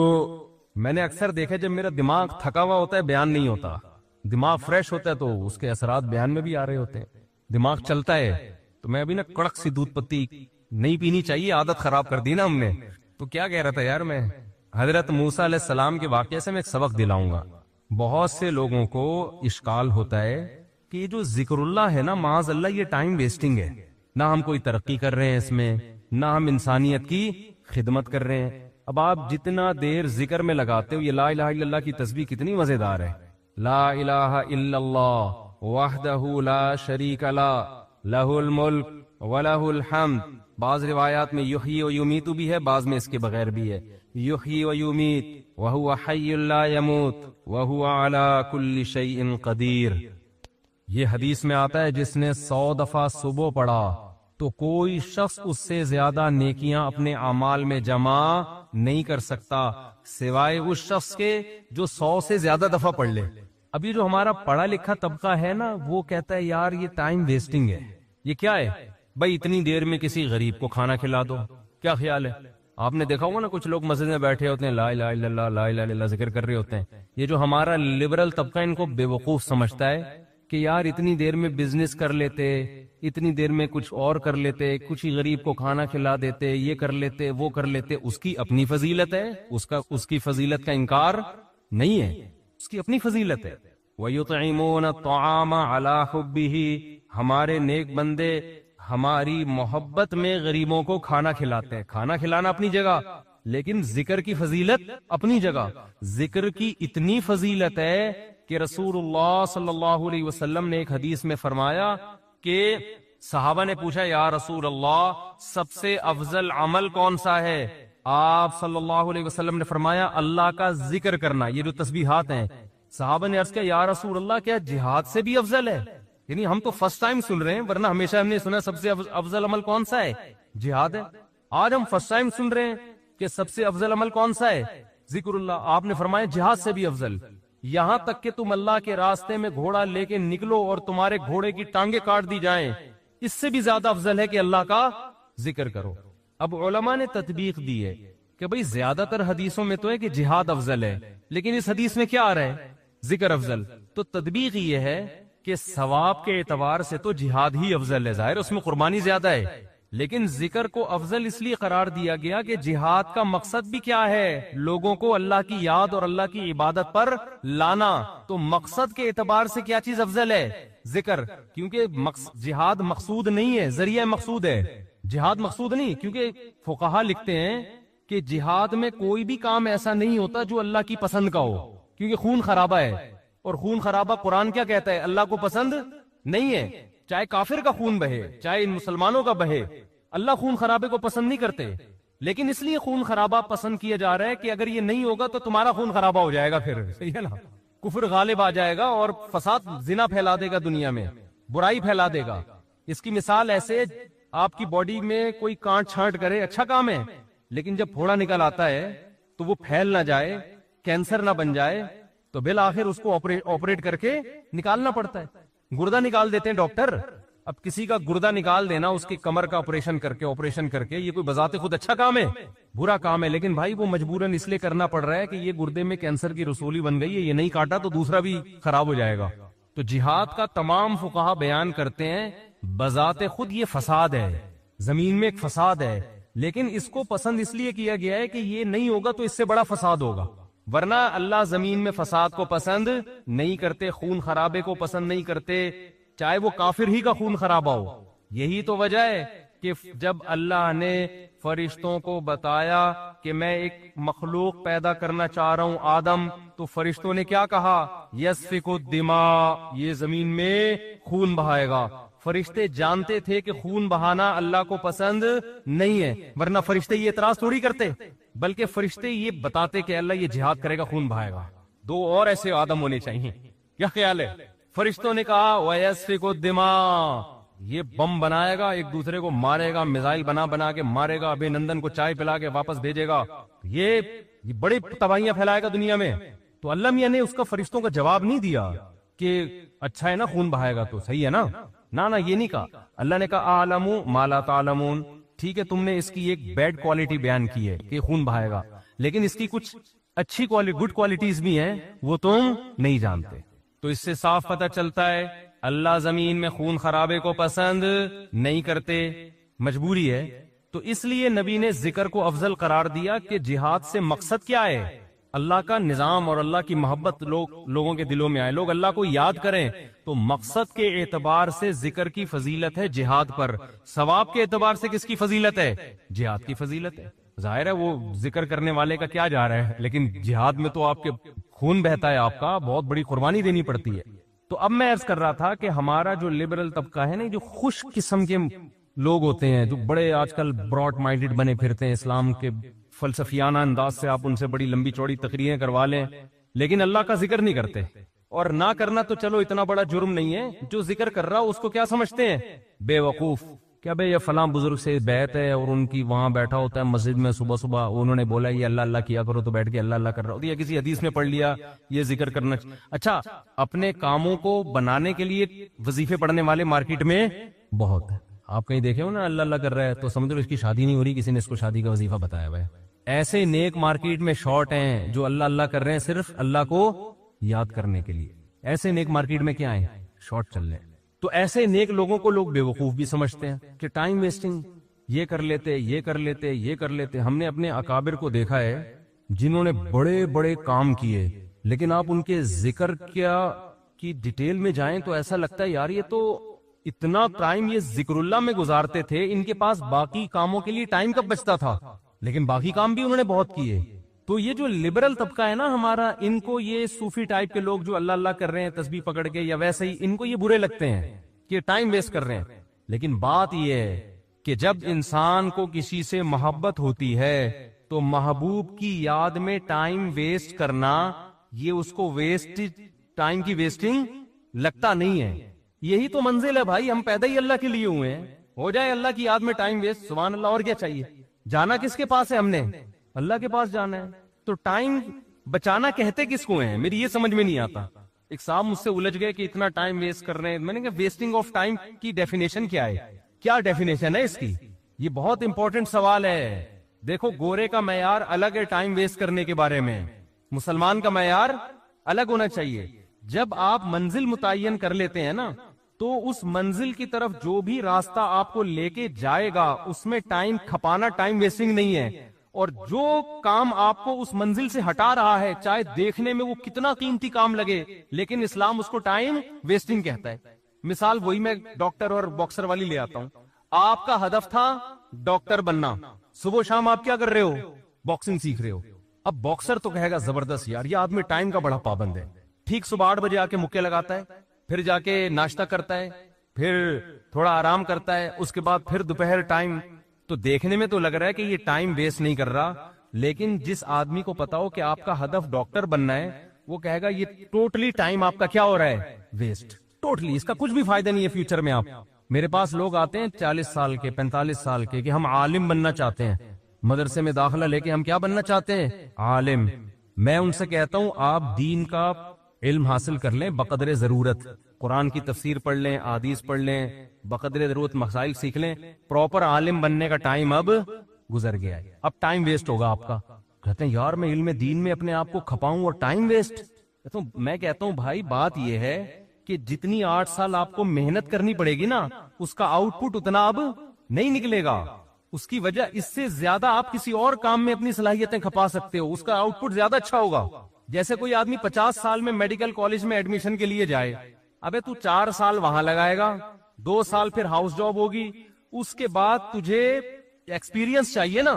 میں نے اکثر دیکھا جب میرا دماغ تھکا ہوا ہوتا ہے بیان نہیں ہوتا، دماغ فریش ہوتا ہے تو اس کے اثرات بیان میں بھی آ رہے ہوتے ہیں. دماغ چلتا ہے. تو میں ابھی نا کڑک سی دودھ پتی نہیں پینی چاہیے، عادت خراب کر دی نا ہم نے. تو کیا کہہ رہا تھا یار میں، حضرت موسیٰ علیہ السلام کے واقعے سے میں ایک سبق دلاؤں گا. بہت سے لوگوں کو اشکال ہوتا ہے کہ یہ جو ذکر اللہ ہے نا، معاذ اللہ یہ ٹائم ویسٹنگ ہے، نہ ہم کوئی ترقی کر رہے ہیں اس میں، نہ ہم انسانیت کی خدمت کر رہے ہیں. اب آپ جتنا دیر ذکر میں لگاتے ہو، یہ لا الہ الا اللہ کی تسبیح کتنی مزیدار ہے. لا الہ الا اللہ وحدہ لا شریک لہ لہ الملک ولہ الحمد. بعض روایات میں یحیی و یمیت بھی ہے، بعض میں اس کے بغیر بھی ہے. یحیی و یمیت وہو حی لا یموت وہو علی کل شیء قدیر. یہ حدیث میں آتا ہے جس نے 100 دفعہ صبح پڑھا تو کوئی شخص اس سے زیادہ نیکیاں اپنے اعمال میں جمع نہیں کر سکتا سوائے اس شخص کے جو 100 سے زیادہ دفعہ پڑھ لے. اب یہ جو ہمارا پڑھا لکھا طبقہ ہے نا، وہ کہتا ہے یار یہ ٹائم ویسٹنگ ہے. یہ کیا ہے بھائی، اتنی دیر میں کسی غریب کو کھانا کھلا دو. کیا خیال ہے؟ آپ نے دیکھا ہوگا نا کچھ لوگ مسجد میں بیٹھے ہوتے ہیں، لا الہ الا اللہ لا الہ الا اللہ ذکر کر رہے ہوتے ہیں. یہ جو ہمارا لبرل طبقہ ان کو بے وقوف سمجھتا ہے کہ یار اتنی دیر میں بزنس کر لیتے، اتنی دیر میں کچھ اور کر لیتے، کچھ ہی غریب کو کھانا کھلا دیتے، یہ کر لیتے وہ کر لیتے. اس کی اپنی فضیلت ہے، اس کی فضیلت کا انکار نہیں ہے، اس کی اپنی فضیلت ہے. وَيُطْعِمُونَ الطَّعَامَ عَلَى حُبِّهِ. ہمارے نیک بندے ہماری محبت میں غریبوں کو کھانا کھلاتے ہیں. کھانا کھلانا اپنی جگہ، لیکن ذکر کی فضیلت اپنی جگہ. ذکر کی اتنی فضیلت ہے کہ رسول اللہ صلی اللہ علیہ وسلم نے ایک حدیث میں فرمایا کہ صحابہ نے پوچھا یا رسول اللہ سب سے افضل عمل کون سا ہے؟ آپ صلی اللہ علیہ وسلم نے فرمایا اللہ کا ذکر کرنا. یہ جو تسبیحات ہیں، صحابہ نے عرض کیا یا رسول اللہ کیا جہاد سے بھی افضل ہے؟ یعنی ہم تو فرسٹ ٹائم سن رہے ہیں، ورنہ ہمیشہ ہم نے سنا سب سے افضل عمل کون سا ہے؟ جہاد ہے. آج ہم فرسٹ ٹائم سن رہے ہیں کہ سب سے افضل عمل کون سا ہے؟ ذکر اللہ. آپ نے فرمایا جہاد سے بھی افضل. یہاں تک کہ تم اللہ کے راستے میں گھوڑا لے کے نکلو اور تمہارے گھوڑے کی ٹانگیں کاٹ دی جائیں، اس سے بھی زیادہ افضل ہے کہ اللہ کا ذکر کرو. اب علماء نے تطبیق دی ہے کہ بھئی زیادہ تر حدیثوں میں تو ہے کہ جہاد افضل ہے، لیکن اس حدیث میں کیا آ رہا ہے؟ ذکر افضل. تو تطبیق یہ ہے کہ ثواب کے اعتبار سے تو جہاد ہی افضل ہے، ظاہر اس میں قربانی زیادہ ہے، لیکن ذکر کو افضل اس لیے قرار دیا گیا کہ جہاد کا مقصد بھی کیا ہے؟ لوگوں کو اللہ کی یاد اور اللہ کی عبادت پر لانا. تو مقصد کے اعتبار سے کیا چیز افضل ہے؟ ذکر. کیونکہ جہاد مقصود نہیں ہے، ذریعہ مقصود ہے. جہاد مقصود نہیں، کیونکہ فقہا لکھتے ہیں کہ جہاد میں کوئی بھی کام ایسا نہیں ہوتا جو اللہ کی پسند کا ہو، کیونکہ خون خرابہ ہے، اور خون خرابہ قرآن کیا کہتا ہے؟ اللہ کو پسند نہیں ہے. چاہے کافر کا خون بہے، چاہے ان مسلمانوں کا بہے، اللہ خون خرابے کو پسند نہیں کرتے. لیکن اس لیے خون خرابہ پسند کیا جا رہا ہے کہ اگر یہ نہیں ہوگا تو تمہارا خون خرابہ ہو جائے گا، پھر صحیح ہے نا، کفر غالب آ جائے گا اور فساد زنا پھیلا دے گا، دنیا میں برائی پھیلا دے گا. اس کی مثال ایسے، آپ کی باڈی میں کوئی کانٹ چھانٹ کرے اچھا کام ہے، لیکن جب پھوڑا نکل آتا ہے تو وہ پھیل نہ جائے، کینسر نہ بن جائے، تو بالآخر اس کو آپریٹ کر کے نکالنا پڑتا ہے. گردہ نکال دیتے ہیں ڈاکٹر، اب کسی کا گردہ نکال دینا اس کی کمر کا آپریشن کر کے یہ کوئی بذات خود اچھا کام ہے؟ برا کام ہے، لیکن بھائی وہ مجبوراً اس لیے کرنا پڑ رہا ہے کہ یہ گردے میں کینسر کی رسولی بن گئی ہے، یہ نہیں کاٹا تو دوسرا بھی خراب ہو جائے گا۔ تو جہاد کا تمام فقہا بیان کرتے ہیں بذات خود یہ فساد ہے، زمین میں ایک فساد ہے، لیکن اس کو پسند اس لیے کیا گیا ہے کہ یہ نہیں ہوگا تو اس سے بڑا فساد ہوگا، ورنہ اللہ زمین میں فساد کو پسند نہیں کرتے، خون خرابے کو پسند نہیں کرتے، چاہے وہ کافر ہی کا خون خرابہ ہو۔ یہی تو وجہ ہے کہ جب اللہ نے فرشتوں کو بتایا کہ میں ایک مخلوق پیدا کرنا چاہ رہا ہوں آدم، تو فرشتوں نے کیا کہا؟ یسفک الدماء، یہ زمین میں خون بہائے گا۔ فرشتے جانتے تھے کہ خون بہانا اللہ کو پسند نہیں ہے، ورنہ فرشتے یہ اعتراض تھوڑی کرتے، بلکہ فرشتے یہ بتاتے کہ اللہ یہ جہاد کرے گا، خون بہائے گا، دو اور ایسے آدم ہونے چاہیے۔ کیا خیال ہے؟ فرشتوں نے کہا وَيَسْفِكُ الدِّمَاء، یہ بم بنائے گا، ایک دوسرے کو مارے گا، میزائل بنا کے مارے گا، ابھی نندن کو چائے پلا کے واپس بھیجے گا، یہ بڑی تباہیاں پھیلائے گا دنیا میں۔ تو اللہ میاں نے اس کا فرشتوں کا جواب نہیں دیا کہ اچھا ہے نا خون بہائے گا تو صحیح ہے نا، نہ یہ نہیں کہا۔ اللہ نے کہا اعلم ما لا تعلمون، ٹھیک ہے تم نے اس کی ایک بیڈ کوالٹی بیان کی ہے کہ خون بہائے گا، لیکن اس کی کچھ اچھی گڈ کوالٹیز بھی ہیں وہ تم نہیں جانتے۔ تو اس سے صاف پتہ چلتا ہے اللہ زمین میں خون خرابے کو پسند نہیں کرتے، مجبوری ہے۔ تو اس لیے نبی نے ذکر کو افضل قرار دیا کہ جہاد سے مقصد کیا ہے؟ اللہ کا نظام اور اللہ کی محبت لوگوں کے دلوں میں آئے، لوگ اللہ کو یاد کریں۔ تو مقصد کے اعتبار سے ذکر کی فضیلت ہے جہاد پر، ثواب کے اعتبار سے کس کی فضیلت ہے؟ جہاد کی فضیلت ہے۔ ظاہر ہے وہ ذکر کرنے والے کا کیا جا رہا ہے، لیکن جہاد میں تو آپ کے خون بہتا ہے، آپ کا بہت بڑی قربانی دینی پڑتی ہے۔ تو اب میں عرض کر رہا تھا کہ ہمارا جو لبرل طبقہ ہے نا، جو خوش قسم کے لوگ ہوتے ہیں، جو بڑے آج کل براڈ مائنڈڈ بنے پھرتے ہیں، اسلام کے فلسفیانہ انداز سے آپ ان سے بڑی لمبی چوڑی تقریریں کروا لیں، لیکن اللہ کا ذکر نہیں کرتے، اور نہ کرنا تو چلو اتنا بڑا جرم نہیں ہے، جو ذکر کر رہا اس کو کیا سمجھتے ہیں؟ بے وقوف۔ کیا بھئی یہ فلاں بزرگ سے بیعت ہے اور ان کی وہاں بیٹھا ہوتا ہے مسجد میں، صبح صبح انہوں نے بولا یہ اللہ اللہ کیا کرو تو بیٹھ کے اللہ اللہ کر رہا ہوتا ہے، یا کسی حدیث میں پڑھ لیا یہ ذکر کرنا۔ اچھا، اپنے کاموں کو بنانے کے لیے وظیفے پڑھنے والے مارکیٹ میں بہت ہیں، آپ کہیں دیکھے ہو نا اللہ اللہ کر رہا ہے تو سمجھ لو اس کی شادی نہیں ہو رہی، کسی نے اس کو شادی کا وظیفہ بتایا ہوا ہے۔ ایسے نیک مارکیٹ میں شارٹ ہیں جو اللہ اللہ کر رہے ہیں صرف اللہ کو یاد کرنے کے لیے، ایسے نیک مارکیٹ میں کیا ہیں؟ شارٹ چل رہے ہیں۔ تو ایسے نیک لوگوں کو لوگ بے وقوف بھی سمجھتے ہیں کہ ٹائم ویسٹنگ، یہ کر لیتے۔ ہم نے اپنے اکابر کو دیکھا ہے جنہوں نے بڑے بڑے کام کیے، لیکن آپ ان کے ذکر کی ڈیٹیل میں جائیں تو ایسا لگتا ہے یار یہ تو اتنا ٹائم یہ ذکر اللہ میں گزارتے تھے، ان کے پاس باقی کاموں کے لیے ٹائم کب بچتا تھا؟ لیکن باقی کام بھی انہوں نے بہت کیے۔ تو یہ جو لبرل طبقہ ہے نا ہمارا، ان کو یہ صوفی ٹائپ کے لوگ جو اللہ اللہ کر رہے ہیں تسبیح پکڑ کے یا ویسے ہی، ان کو یہ برے لگتے ہیں کہ ٹائم ویسٹ کر رہے ہیں۔ لیکن بات یہ ہے کہ جب انسان کو کسی سے محبت ہوتی ہے تو محبوب کی یاد میں ٹائم ویسٹ کرنا یہ اس کو ٹائم کی ویسٹنگ لگتا نہیں ہے۔ یہی تو منزل ہے بھائی، ہم پیدا ہی اللہ کے لیے ہوئے ہیں، ہو جائے اللہ کی یاد میں ٹائم ویسٹ، سبحان اللہ، اور کیا چاہیے؟ جانا کس کے پاس ہے؟ ہم نے اللہ کے پاس جانا ہے۔ تو ٹائم بچانا کہتے کس کو ہیں؟ میری یہ سمجھ میں نہیں آتا۔ ایک صاحب مجھ سے الجھ گئے کہ اتنا ٹائم ویسٹ کر رہے ہیں، میں نے کہا ویسٹنگ آف ٹائم کی ڈیفینیشن کیا ہے؟ کیا ڈیفینیشن ہے اس کی؟ یہ بہت امپورٹنٹ سوال ہے۔ دیکھو گورے کا معیار الگ ہے ٹائم ویسٹ کرنے کے بارے میں، مسلمان کا معیار الگ ہونا چاہیے۔ جب آپ منزل متعین کر لیتے ہیں نا تو اس منزل کی طرف جو بھی راستہ آپ کو لے کے جائے گا اس میں ٹائم کھپانا ٹائم ویسٹنگ نہیں ہے، اور جو کام آپ کو اس منزل سے ہٹا رہا ہے چاہے دیکھنے میں وہ کتنا قیمتی کام لگے، لیکن اسلام اس کو ٹائم ویسٹنگ کہتا ہے۔ مثال وہی میں ڈاکٹر اور باکسر والی لے آتا ہوں۔ آپ کا ہدف تھا ڈاکٹر بننا، صبح شام آپ کیا کر رہے ہو؟ باکسنگ سیکھ رہے ہو۔ اب باکسر تو کہے گا زبردست یار، یہ آدمی ٹائم کا بڑا پابند ہے، ٹھیک صبح 8 بجے آ کے مکے لگاتا ہے، پھر جا کے ناشتہ کرتا ہے، پھر تھوڑا آرام کرتا ہے، اس کے بعد پھر دوپہر ٹائم۔ تو دیکھنے میں تو لگ رہا ہے کہ یہ ٹائم ویسٹ نہیں کر رہا، لیکن جس آدمی کو پتا ہو کہ آپ کا ہدف ڈاکٹر بننا ہے وہ کہے گا یہ ٹوٹلی ٹائم آپ کا کیا ہو رہا ہے؟ ویسٹ، ٹوٹلی، اس کا کچھ بھی فائدہ نہیں ہے فیوچر میں۔ آپ میرے پاس لوگ آتے ہیں 40 سال کے 45 سال کے کہ ہم عالم بننا چاہتے ہیں، مدرسے میں داخلہ لے کے ہم کیا بننا چاہتے ہیں؟ عالم۔ میں ان سے کہتا ہوں آپ دین کا علم حاصل کر لیں بقدر ضرورت، قرآن کی تفسیر پڑھ لیں، احادیث پڑھ لیں، بقدر ضرورت مسائل سیکھ لیں، پراپر عالم بننے کا ٹائم اب گزر گیا ہے، اب ٹائم ویسٹ ہوگا آپ کا۔ کہتے ہیں یار میں علم دین میں اپنے آپ کو کھپاؤں اور ٹائم ویسٹ، میں کہتا ہوں بھائی بات یہ ہے کہ جتنی 8 سال آپ کو محنت کرنی پڑے گی نا، اس کا آؤٹ پٹ اتنا اب نہیں نکلے گا۔ اس کی وجہ اس سے زیادہ آپ کسی اور کام میں اپنی صلاحیتیں کھپا سکتے ہو، اس کا آؤٹ پٹ زیادہ اچھا ہوگا۔ جیسے کوئی آدمی 50 سال میں میڈیکل کالج میں ایڈمیشن کے لیے جائے، ابے تو 4 سال وہاں لگائے گا، 2 سال پھر ہاؤس جاب ہوگی، اس کے بعد تجھے ایکسپیرینس چاہیے نا۔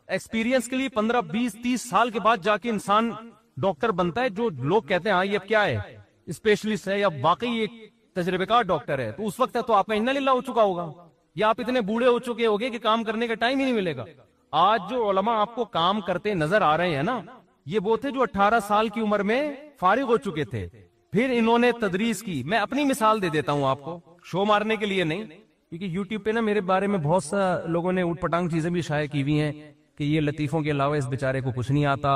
ایکسپیرینس کے لیے 15 20 30 سال کے بعد جا کے انسان ڈاکٹر بنتا ہے، جو لوگ کہتے ہیں ہاں یہ اب کیا ہے، اسپیشلسٹ ہے یا واقعی ایک تجربے کار ڈاکٹر ہے، تو اس وقت تو آپ کا انا للہ ہو چکا ہوگا، یا آپ اتنے بوڑھے ہو چکے ہوگے کہ کام کرنے کا ٹائم ہی نہیں ملے گا۔ آج جو علماء آپ کو کام کرتے نظر آ رہے ہیں نا، یہ وہ تھے جو 18 سال کی عمر میں فارغ ہو چکے تھے، پھر انہوں نے تدریس کی۔ میں اپنی مثال دے دیتا ہوں آپ کو، شو مارنے کے لیے نہیں، کیونکہ یوٹیوب پہ نا میرے بارے میں بہت سا لوگوں نے اوٹ پٹانگ چیزیں بھی شائع کی ہوئی ہیں کہ یہ لطیفوں کے علاوہ اس بیچارے کو کچھ نہیں آتا،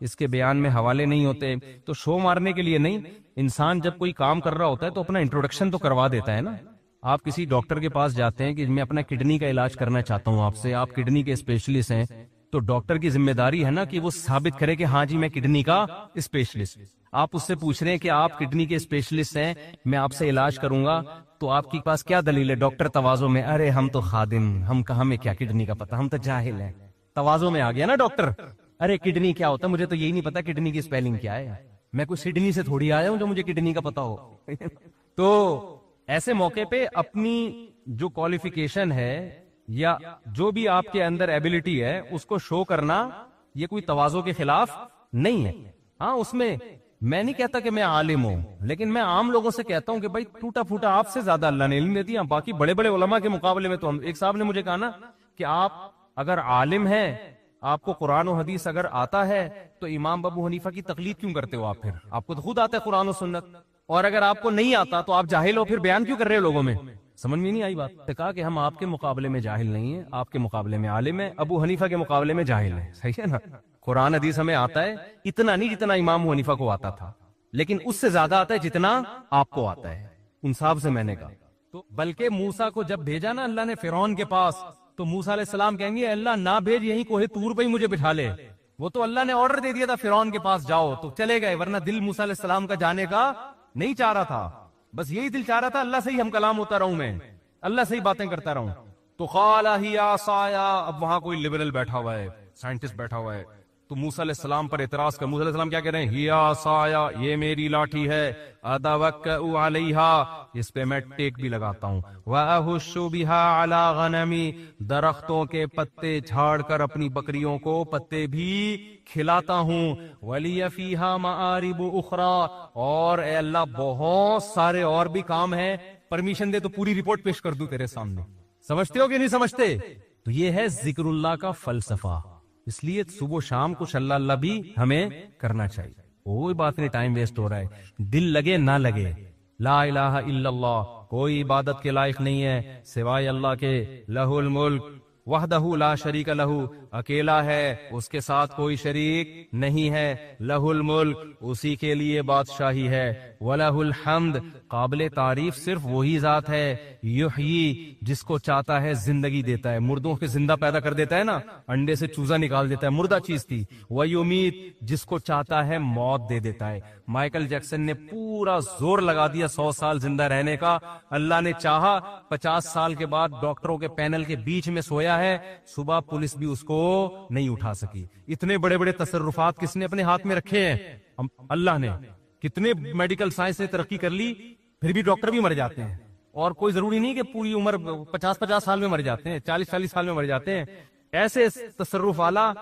اس کے بیان میں حوالے نہیں ہوتے۔ تو شو مارنے کے لیے نہیں، انسان جب کوئی کام کر رہا ہوتا ہے تو اپنا انٹروڈکشن تو کروا دیتا ہے نا۔ آپ کسی ڈاکٹر کے پاس جاتے ہیں کہ میں اپنا کڈنی کا علاج کرنا چاہتا ہوں آپ سے، آپ کڈنی کے اسپیشلسٹ ہیں، تو ڈاکٹر کی ذمہ داری ہے نا کہ وہ ثابت کرے کہ ہاں جی میں کڈنی کا اسپیشلسٹ۔ آپ اس سے پوچھ رہے ہیں کہ آپ کڈنی کے اسپیشلسٹ ہیں، میں آپ سے علاج کروں گا، تو آپ کے پاس کیا دلیل ہے؟ ڈاکٹر تواضع میں، ارے ہم تو خادم، ہم کہاں میں کیا کڈنی کا پتہ، ہم تو جاہل ہیں۔ تواضع میں آ گیا نا ڈاکٹر، ارے کڈنی کیا ہوتا ہے، مجھے تو یہی نہیں پتا کڈنی کی اسپیلنگ کیا ہے، میں کوئی سڈنی سے تھوڑی آیا ہوں جو مجھے کڈنی کا پتا ہو۔ تو ایسے موقع پہ اپنی جو کوالیفیکیشن ہے یا جو بھی آپ کے اندر ایبلٹی ہے اس کو شو کرنا، یہ کوئی تواضع کے خلاف نہیں ہے۔ ہاں اس میں میں نہیں کہتا کہ میں عالم ہوں، لیکن میں عام لوگوں سے کہتا ہوں کہ بھائی ٹوٹا پھوٹا آپ سے زیادہ اللہ نے علم دے دیا، باقی بڑے بڑے علماء کے مقابلے میں تو ہم، ایک صاحب نے مجھے کہا نا کہ آپ اگر عالم ہیں، آپ کو قرآن و حدیث اگر آتا ہے تو امام ابو حنیفہ کی تقلید کیوں کرتے ہو آپ؟ پھر آپ کو تو خود آتا ہے قرآن و سنت، اور اگر آپ کو نہیں آتا تو آپ جاہل ہو، پھر بیان کیوں کر رہے ہو لوگوں میں؟ سمجھ میں نہیں آئی بات؟ کہا کہ ہم آپ کے مقابلے میں جاہل نہیں ہیں، آپ کے مقابلے میں عالم ہیں، ابو حنیفہ کے مقابلے میں جاہل ہیں، صحیح ہے نا؟ قرآن حدیث ہمیں آتا ہے اتنا نہیں جتنا امام ابو حنیفہ کو آتا تھا، لیکن اس سے زیادہ آتا ہے جتنا آپ کو آتا ہے، ان صاحب سے میں نے کہا۔ تو بلکہ موسیٰ کو جب بھیجا نا اللہ نے فرعون کے پاس، تو موسیٰ علیہ السلام کہیں گے اللہ نہ بھیج، یہیں کوہ طور پہ ہی مجھے بٹھا لے۔ وہ تو اللہ نے آرڈر دے دیا تھا فرعون کے پاس جاؤ، تو چلے گئے، ورنہ دل موسیٰ علیہ السلام کا جانے کا نہیں چاہ رہا تھا، بس یہی دل چاہ رہا تھا اللہ سے ہی ہم کلام ہوتا رہوں، میں اللہ سے ہی باتیں کرتا رہوں۔ تو قال ہی عصایا، اب وہاں کوئی لبرل بیٹھا ہوا ہے، سائنٹسٹ بیٹھا ہوا ہے، تو موسیٰ علیہ السلام پر اعتراض کر، موسیٰ علیہ السلام کیا کہہ رہے ہیں؟ ہی عصایا، یہ میری لاٹھی ہے، اتوکأ علیہا، اس پہ میں ٹیک بھی لگاتا ہوں، واہش بہا علی غنمی، درختوں کے پتے جھاڑ کر اپنی بکریوں کو پتے بھی کھلاتا ہوں، ولی فیہا معارب اخری، اور اے اللہ بہت سارے اور بھی کام ہیں، پرمیشن دے تو پوری رپورٹ پیش کر دوں تیرے سامنے۔ سمجھتے ہو کہ نہیں سمجھتے؟ تو یہ ہے ذکر اللہ کا فلسفہ، اس لیے صبح و شام کچھ اللہ اللہ بھی ہمیں کرنا چاہیے۔ کوئی بات نہیں ٹائم ویسٹ ہو رہا ہے، دل لگے نہ لگے، لا الہ الا اللہ، کوئی عبادت کے لائق نہیں ہے سوائے اللہ کے، لہ الملک وحدہ لا شریک لہ، اکیلا ہے، اس کے ساتھ کوئی شریک نہیں ہے، لہ الملک، اسی کے لیے بادشاہی ہے، وَلَہ الحمد، قابل تعریف صرف وہی ذات ہے، یحیی، جس کو چاہتا ہے زندگی دیتا ہے، مردوں کے زندہ پیدا کر دیتا ہے نا، انڈے سے چوزا نکال دیتا ہے، مردہ چیز تھی، وَیُمِیت، جس کو چاہتا ہے موت دے دیتا ہے۔ مائیکل جیکسن نے پورا زور لگا دیا 100 سال زندہ رہنے کا، اللہ نے چاہا 50 سال کے بعد ڈاکٹروں کے پینل کے بیچ میں سویا ہے، صبح پولیس بھی اس کو نہیں اٹھا سکی۔ اتنے بڑے بڑے تصرفات کس نے اپنے ہاتھ میں رکھے ہیں؟ اللہ نے۔ کتنے میڈیکل سائنس نے ترقی کر لی، پھر بھی ڈاکٹر بھی مر جاتے ہیں، اور کوئی ضروری نہیں کہ پوری عمر 50 سال میں مر جاتے ہیں، 40 سال میں مر جاتے ہیں۔ ایسے تصرف والا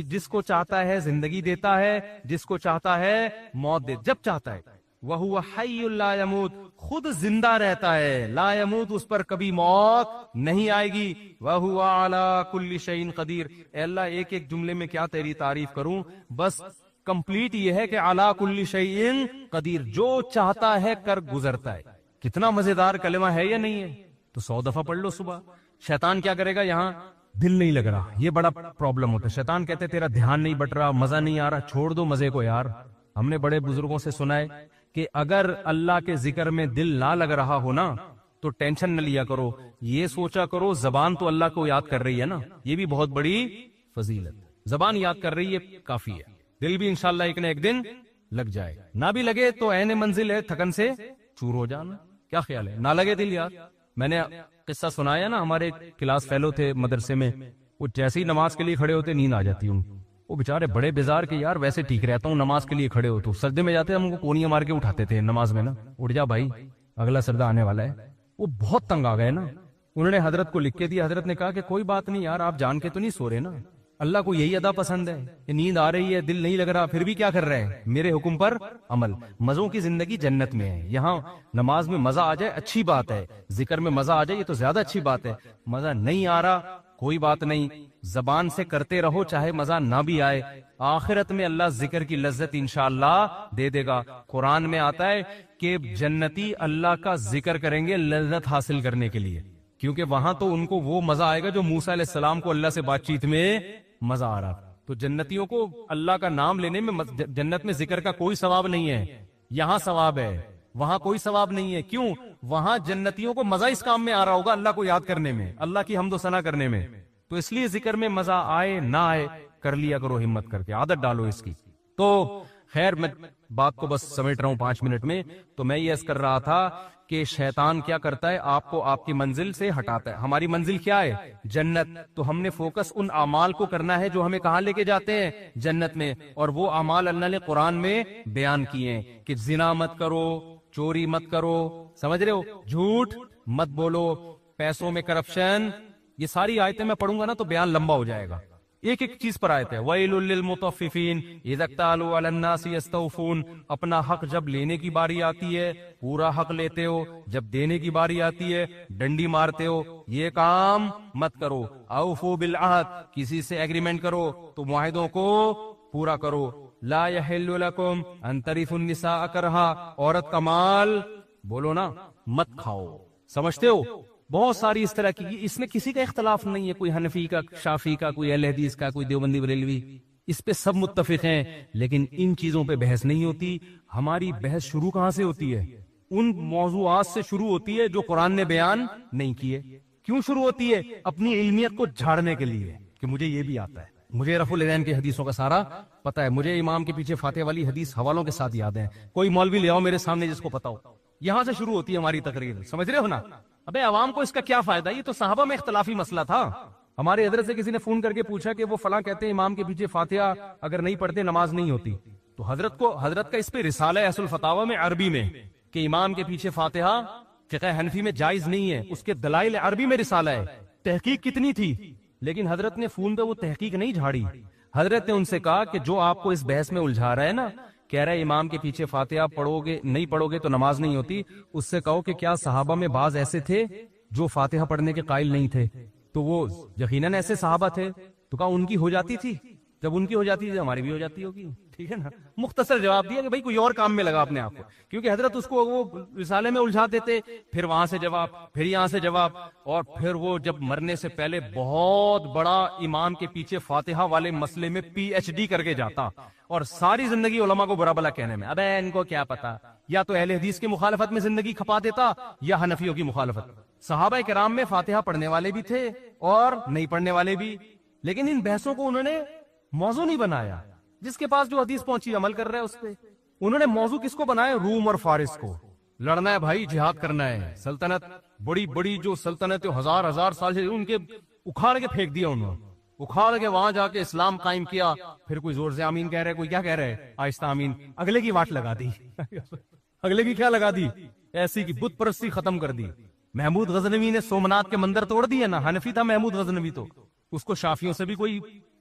جس کو چاہتا ہے زندگی دیتا ہے، جس کو چاہتا ہے موت دے، جب چاہتا ہے۔ وَهُوَ حَيٌّ لَا يَمُوتُ، خود زندہ رہتا ہے، لا يموت، اس پر کبھی موت نہیں آئے گی۔ وَهُوَ عَلَى كُلِّ شَيْءٍ قَدِيرٌ، اے اللہ ایک ایک جملے میں کیا تیری تعریف کروں، بس کمپلیٹ یہ ہے کہ عَلَى كُلِّ شَيْءٍ قَدِيرٌ، جو چاہتا ہے کر گزرتا ہے۔ کتنا مزیدار کلمہ ہے یا نہیں ہے؟ تو 100 دفعہ پڑھ لو صبح۔ شیطان کیا کرے گا؟ یہاں دل نہیں لگ رہا، یہ بڑا پرابلم ہوتا ہے۔ شیطان کہتے تیرا دھیان نہیں بٹ رہا، مزہ نہیں آ رہا، چھوڑ دو مزے کو یار۔ ہم نے بڑے بزرگوں سے سنا ہے کہ اگر اللہ کے ذکر میں دل نہ لگ رہا ہو نا تو ٹینشن نہ لیا کرو، یہ سوچا کرو زبان تو اللہ کو یاد کر رہی ہے نا، یہ بھی بہت بڑی فضیلت، زبان یاد کر رہی ہے کافی ہے، دل بھی انشاءاللہ ایک نہ ایک دن لگ جائے، نہ بھی لگے تو عین منزل ہے تھکن سے چور ہو جانا، کیا خیال ہے؟ نہ لگے دل یاد. میں نے قصہ سنایا نا، ہمارے کلاس فیلو تھے مدرسے میں، وہ جیسے ہی نماز کے لیے کھڑے ہوتے نیند آ جاتی ان کو، وہ بےچارے بڑے بیزار کے یار ویسے ٹھیک رہتا ہوں نماز کے لیے کھڑے ہو تو سجدے میں جاتے ہم کو کونیاں مار کے اٹھاتے تھے نماز میں نا، اٹھ جا بھائی اگلا سجدہ آنے والا ہے. وہ بہت تنگ آ گئے نا، انہوں نے حضرت کو لکھ کے دیا، حضرت نے کہا کہ کوئی بات نہیں یار، آپ جان کے تو نہیں سو رہے نا، اللہ کو یہی ادا پسند ہے کہ نیند آ رہی ہے دل نہیں لگ رہا پھر بھی کیا کر رہے ہیں، میرے حکم پر عمل. مزوں کی زندگی جنت میں ہے، یہاں نماز میں مزہ آ جائے اچھی بات ہے، ذکر میں مزہ آ جائے یہ تو زیادہ اچھی بات ہے، مزہ نہیں آ رہا کوئی بات نہیں، زبان سے کرتے رہو چاہے مزہ نہ بھی آئے، آخرت میں اللہ ذکر کی لذت انشاءاللہ دے دے گا. قرآن میں آتا ہے کہ جنتی اللہ کا ذکر کریں گے لذت حاصل کرنے کے لیے، کیونکہ وہاں تو ان کو وہ مزہ آئے گا جو موسیٰ علیہ السلام کو اللہ سے بات چیت میں مزہ آ رہا. تو جنتیوں کو اللہ کا نام لینے میں جنت میں ذکر کا کوئی ثواب نہیں ہے، یہاں ثواب ہے وہاں کوئی ثواب نہیں ہے. کیوں؟ وہاں جنتیوں کو مزہ اس کام میں آ رہا ہوگا اللہ کو یاد کرنے میں، اللہ کی حمد و ثنا کرنے میں، تو اس لیے ذکر میں مزہ آئے نہ آئے کر لیا کرو ہمت کر کے، عادت ڈالو اس کی. تو خیر میں بات کو بس سمیٹ رہا ہوں 5 منٹ میں. تو میں یہ عرض کر رہا تھا کہ شیطان کیا کرتا ہے، آپ کو آپ کی منزل سے ہٹاتا ہے. ہماری منزل کیا ہے؟ جنت. تو ہم نے فوکس ان اعمال کو کرنا ہے جو ہمیں کہاں لے کے جاتے ہیں؟ جنت میں. اور وہ اعمال اللہ نے قرآن میں بیان کیے ہیں کہ زنا مت کرو، چوری مت کرو، سمجھ رہے ہو، جھوٹ مت بولو، پیسوں میں کرپشن، یہ ساری آیتیں میں پڑھوں گا نا تو بیان لمبا ہو جائے گا. ایک ایک چیز پر آیت ہے. وَيْلٌ لِّلْمُطَفِّفِينَ إِذَا اكْتَالُوا عَلَى النَّاسِ يَسْتَوْفُونَ. اپنا حق جب لینے کی باری آتی ہے پورا حق لیتے ہو، جب دینے کی باری آتی ہے ڈنڈی مارتے ہو، یہ کام مت کرو. اوفوا بالعہد، کسی سے ایگریمنٹ کرو تو معاہدوں کو پورا کرو. لا يحل لكم ان ترثوا النساء کرہا، عورت کا مال بولو نا مت کھاؤ. سمجھتے ہو؟ بہت ساری اس طرح کی، اس میں کسی کا اختلاف نہیں ہے، کوئی حنفی کا، شافی کا، کوئی اہل حدیث کا، کوئی دیوبندی بریلوی، اس پہ سب متفق ہیں. لیکن ان چیزوں پہ بحث نہیں ہوتی. ہماری بحث شروع کہاں سے ہوتی ہے؟ ان موضوعات سے شروع ہوتی ہے جو قرآن نے بیان نہیں کیے. کیوں شروع ہوتی ہے؟ اپنی علمیت کو جھاڑنے کے لیے کہ مجھے یہ بھی آتا ہے، مجھے رفع الیدین کی حدیثوں کا سارا پتا ہے، مجھے امام کے پیچھے فاتحہ والی حدیث حوالوں کے ساتھ یاد ہے، کوئی مولوی لے آؤ میرے سامنے جس کو پتا ہو. یہاں سے شروع ہوتی ہے ہماری تقریر، سمجھ رہے ہو نا؟ ابے عوام کو اس کا کیا فائدہ؟ یہ تو صحابہ میں اختلافی مسئلہ تھا. ہمارے حضرت سے کسی نے فون کر کے پوچھا کہ وہ فلاں کہتے ہیں امام کے پیچھے فاتحہ اگر نہیں پڑھتے نماز نہیں ہوتی. تو حضرت کا اس پہ رسالہ ہے اصل الفتاوی میں عربی میں کہ امام کے پیچھے فاتحہ فقہ حنفی میں جائز نہیں ہے، اس کے دلائل عربی میں رسالہ ہے. تحقیق کتنی تھی، لیکن حضرت نے فون پہ وہ تحقیق نہیں جھاڑی. حضرت نے ان سے کہا کہ جو آپ کو اس بحث میں الجھا رہا ہے نا، کہہ رہا ہے امام کے پیچھے فاتحہ پڑھو گے نہیں پڑھو گے تو نماز نہیں ہوتی، اس سے کہو کہ کیا صحابہ میں بعض ایسے تھے جو فاتحہ پڑھنے کے قائل نہیں تھے؟ تو وہ یقیناً ایسے صحابہ تھے. تو کہا ان کی ہو جاتی تھی، جب ان کی ہو جاتی تھی ہماری بھی ہو جاتی ہوگی. ٹھیک ہے نا؟ مختصر جواب دیا کہ بھائی کوئی اور کام میں لگا اپنے آپ کو، کیونکہ حضرت اس کو وہ رسالے میں الجھا دیتے، پھر وہاں سے جواب، پھر یہاں سے جواب، اور پھر وہ جب مرنے سے پہلے بہت بڑا امام کے پیچھے فاتحہ والے مسئلے میں PhD کر کے جاتا اور ساری زندگی علماء کو برا بلا کہنے میں. ابے ان کو کیا پتا، یا تو اہل حدیث کی مخالفت میں زندگی کھپا دیتا یا حنفیوں کی مخالفت. صحابہ کرام میں فاتحہ پڑھنے والے بھی تھے اور نہیں پڑھنے والے بھی، لیکن ان بحثوں کو انہوں نے موضوع نہیں بنایا. جس کے پاس جو حدیث پہنچی عمل کر رہا ہے اس پہ. انہوں نے موضوع کس کو بنایا؟ روم اور فارس کو. لڑنا ہے بھائی، جہاد کرنا ہے. سلطنت بڑی بڑی جو سلطنت ہزار سال سے ان کے اکھاڑ کے پھینک دیا، انہوں نے اکھاڑ کے وہاں جا کے اسلام قائم کیا. پھر کوئی زور سے آمین کہہ رہا ہے، کوئی کیا کہہ رہا ہے آہستہ آمین، اگلے کی واٹ لگا دی. اگلے کی کیا لگا دی؟ ایسی کی بت پرستی ختم کر دی. محمود غزنوی نے سومنات کے مندر توڑ دیے نا، حنفی تھا محمود غزنوی، تو اس کو شافیوں سے بھی کوئی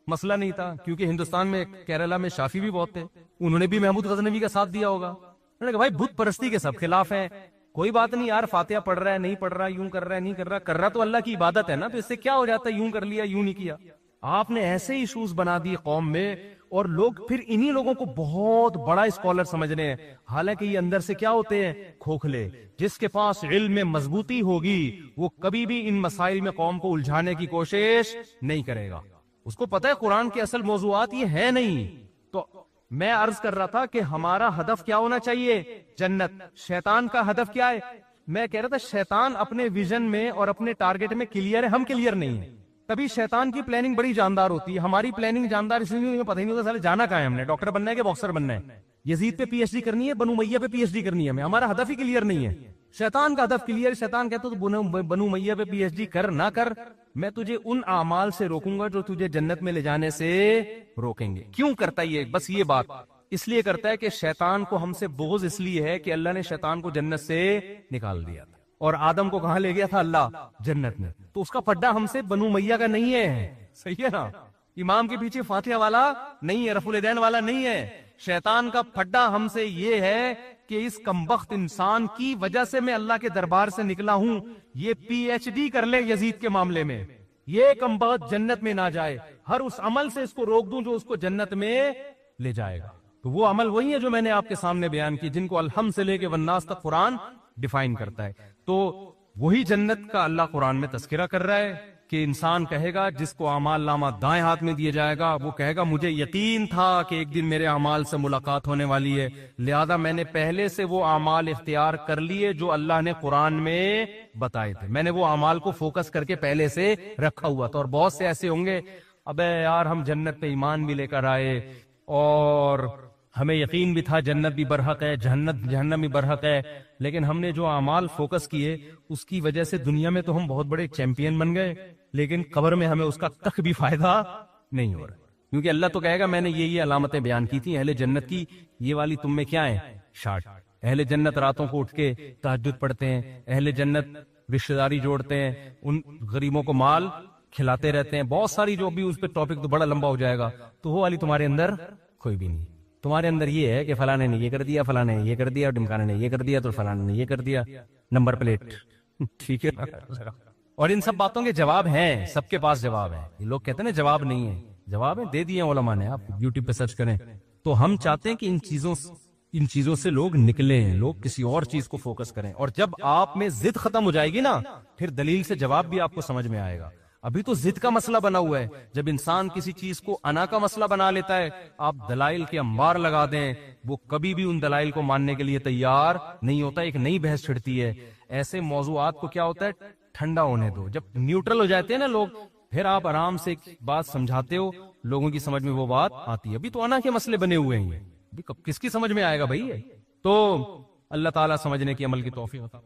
مسئلہ نہیں تھا، کیونکہ ہندوستان میں کیرلا میں شافی بھی بہت تھے، انہوں نے بھی محمود غزنوی کا ساتھ دیا ہوگا. انہوں نے کہا بھائی بت پرستی کے سب خلاف ہیں، کوئی بات نہیں یار، فاتحہ پڑھ رہا ہے نہیں پڑھ رہا، یوں کر رہا ہے نہیں کر رہا تو اللہ کی عبادت ہے نا، تو اس سے کیا ہو جاتا ہے، یوں کر لیا یوں نہیں کیا. آپ نے ایسے ایشوز بنا دی قوم میں، اور لوگ پھر انہی لوگوں کو بہت بڑا اسکالر سمجھ رہے ہیں، حالانکہ یہ اندر سے کیا ہوتے ہیں؟ کھوکھلے. جس کے پاس علم میں مضبوطی ہوگی وہ کبھی بھی ان مسائل میں قوم کو الجھانے کی کوشش نہیں کرے گا. اس کو پتہ ہے قرآن کے اصل موضوعات یہ ہے نہیں، تو میں عرض کر رہا تھا کہ ہمارا ہدف کیا ہونا چاہیے؟ جنت. شیطان کا ہدف کیا ہے؟ میں کہہ رہا تھا شیطان اپنے ویژن میں اور اپنے ٹارگٹ میں کلیئر ہے، ہم کلیئر نہیں ہیں. تبھی شیطان کی پلاننگ بڑی جاندار ہوتی ہے، ہماری پلاننگ جاندار اس لیے پتہ ہی نہیں ہوتا سالے جانا کہاں ہے، ہم نے ڈاکٹر بننا ہے کہ باکسر بننا ہے، یزید پہ پی ایچ ڈی کرنی ہے، بنو امیہ پہ پی ایچ ڈی کرنی ہے، ہمیں ہمارا ہدف ہی کلیئر نہیں ہے. شیطان کا ہدف کلیئر. شیطان کہتا تو بنو امیہ پہ پی ایچ ڈی کر نہ کر، میں تجھے ان اعمال سے روکوں گا جو تجھے جنت میں لے جانے سے روکیں گے. کیوں کرتا ہے یہ؟ بس یہ بات اس لیے کرتا ہے کہ شیطان کو ہم سے بغض اس لیے ہے کہ اللہ نے شیطان کو جنت سے نکال دیا تھا، اور آدم کو کہاں لے گیا تھا اللہ؟ جنت میں. تو اس کا پڈا ہم سے بنو امیہ کا نہیں ہے. صحیح ہے نا؟ امام کے پیچھے فاتحہ والا نہیں ہے، رفع الیدین والا نہیں ہے. شیطان کا پھڈا ہم سے یہ ہے کہ اس کمبخت انسان کی وجہ سے میں اللہ کے دربار سے نکلا ہوں، یہ پی ایچ ڈی کر لے یزید کے معاملے میں، یہ کمبخت جنت میں نہ جائے، ہر اس عمل سے اس کو روک دوں جو اس کو جنت میں لے جائے گا. تو وہ عمل وہی ہے جو میں نے آپ کے سامنے بیان کی، جن کو الحمد سے لے کے والناس تک قرآن ڈیفائن کرتا ہے. تو وہی جنت کا اللہ قرآن میں تذکرہ کر رہا ہے کہ انسان کہے گا جس کو اعمال نامہ دائیں ہاتھ میں دیا جائے گا، وہ کہے گا مجھے یقین تھا کہ ایک دن میرے اعمال سے ملاقات ہونے والی ہے، لہذا میں نے پہلے سے وہ اعمال اختیار کر لیے جو اللہ نے قرآن میں بتائے تھے، میں نے وہ اعمال کو فوکس کر کے پہلے سے رکھا ہوا تھا. اور بہت سے ایسے ہوں گے ابے یار ہم جنت پہ ایمان بھی لے کر آئے اور ہمیں یقین بھی تھا جنت بھی برحق ہے، جہنم بھی برحق ہے، لیکن ہم نے جو اعمال فوکس کیے اس کی وجہ سے دنیا میں تو ہم بہت بڑے چیمپئن بن گئے، لیکن قبر میں ہمیں اس کا کخ بھی فائدہ نہیں ہو رہا، کیونکہ اللہ تو کہے گا میں نے یہ علامتیں بیان کی تھی اہل جنت کی، یہ والی تم میں کیا ہے؟ شارٹ. اہل جنت راتوں کو اٹھ کے تہجد پڑھتے ہیں، اہل جنت رشتہ داری جوڑتے ہیں، ان غریبوں کو مال کھلاتے رہتے ہیں، بہت ساری جو بھی اس پہ ٹاپک تو بڑا لمبا ہو جائے گا. تو وہ والی تمہارے اندر کوئی بھی نہیں. تمہارے اندر یہ ہے کہ فلانے نے یہ کر دیا، فلانے نے یہ کر دیا، ڈمکانے نے یہ کر دیا، تو فلانے نے یہ کر دیا، نمبر پلیٹ. ٹھیک ہے. اور ان سب باتوں کے جواب ہیں، سب کے پاس جواب ہے. یہ لوگ کہتے ہیں نا جواب نہیں ہے، جواب ہے دے دیے علماء نے، آپ یوٹیوب پہ سرچ کریں. تو ہم چاہتے ہیں کہ ان چیزوں سے لوگ نکلیں، لوگ کسی اور چیز کو فوکس کریں. اور جب آپ میں ضد ختم ہو جائے گی نا، پھر دلیل سے جواب بھی آپ کو سمجھ میں آئے گا. ابھی تو ضد کا مسئلہ بنا ہوا ہے. جب انسان کسی چیز کو انا کا مسئلہ بنا لیتا ہے، آپ دلائل کے انبار لگا دیں، وہ کبھی بھی ان دلائل کو ماننے کے لیے تیار نہیں ہوتا، ایک نئی بحث چھڑتی ہے. ایسے موضوعات کو کیا ہوتا ہے، ٹھنڈا ہونے دو. جب نیوٹرل ہو جاتے ہیں نا لوگ، پھر آپ آرام سے ایک بات سمجھاتے ہو، لوگوں کی سمجھ میں وہ بات آتی ہے. ابھی تو انا کے مسئلے بنے ہوئے ہیں، ابھی کس کی سمجھ میں آئے گا بھائی؟ تو اللہ تعالیٰ سمجھنے کی عمل کی توفیق عطا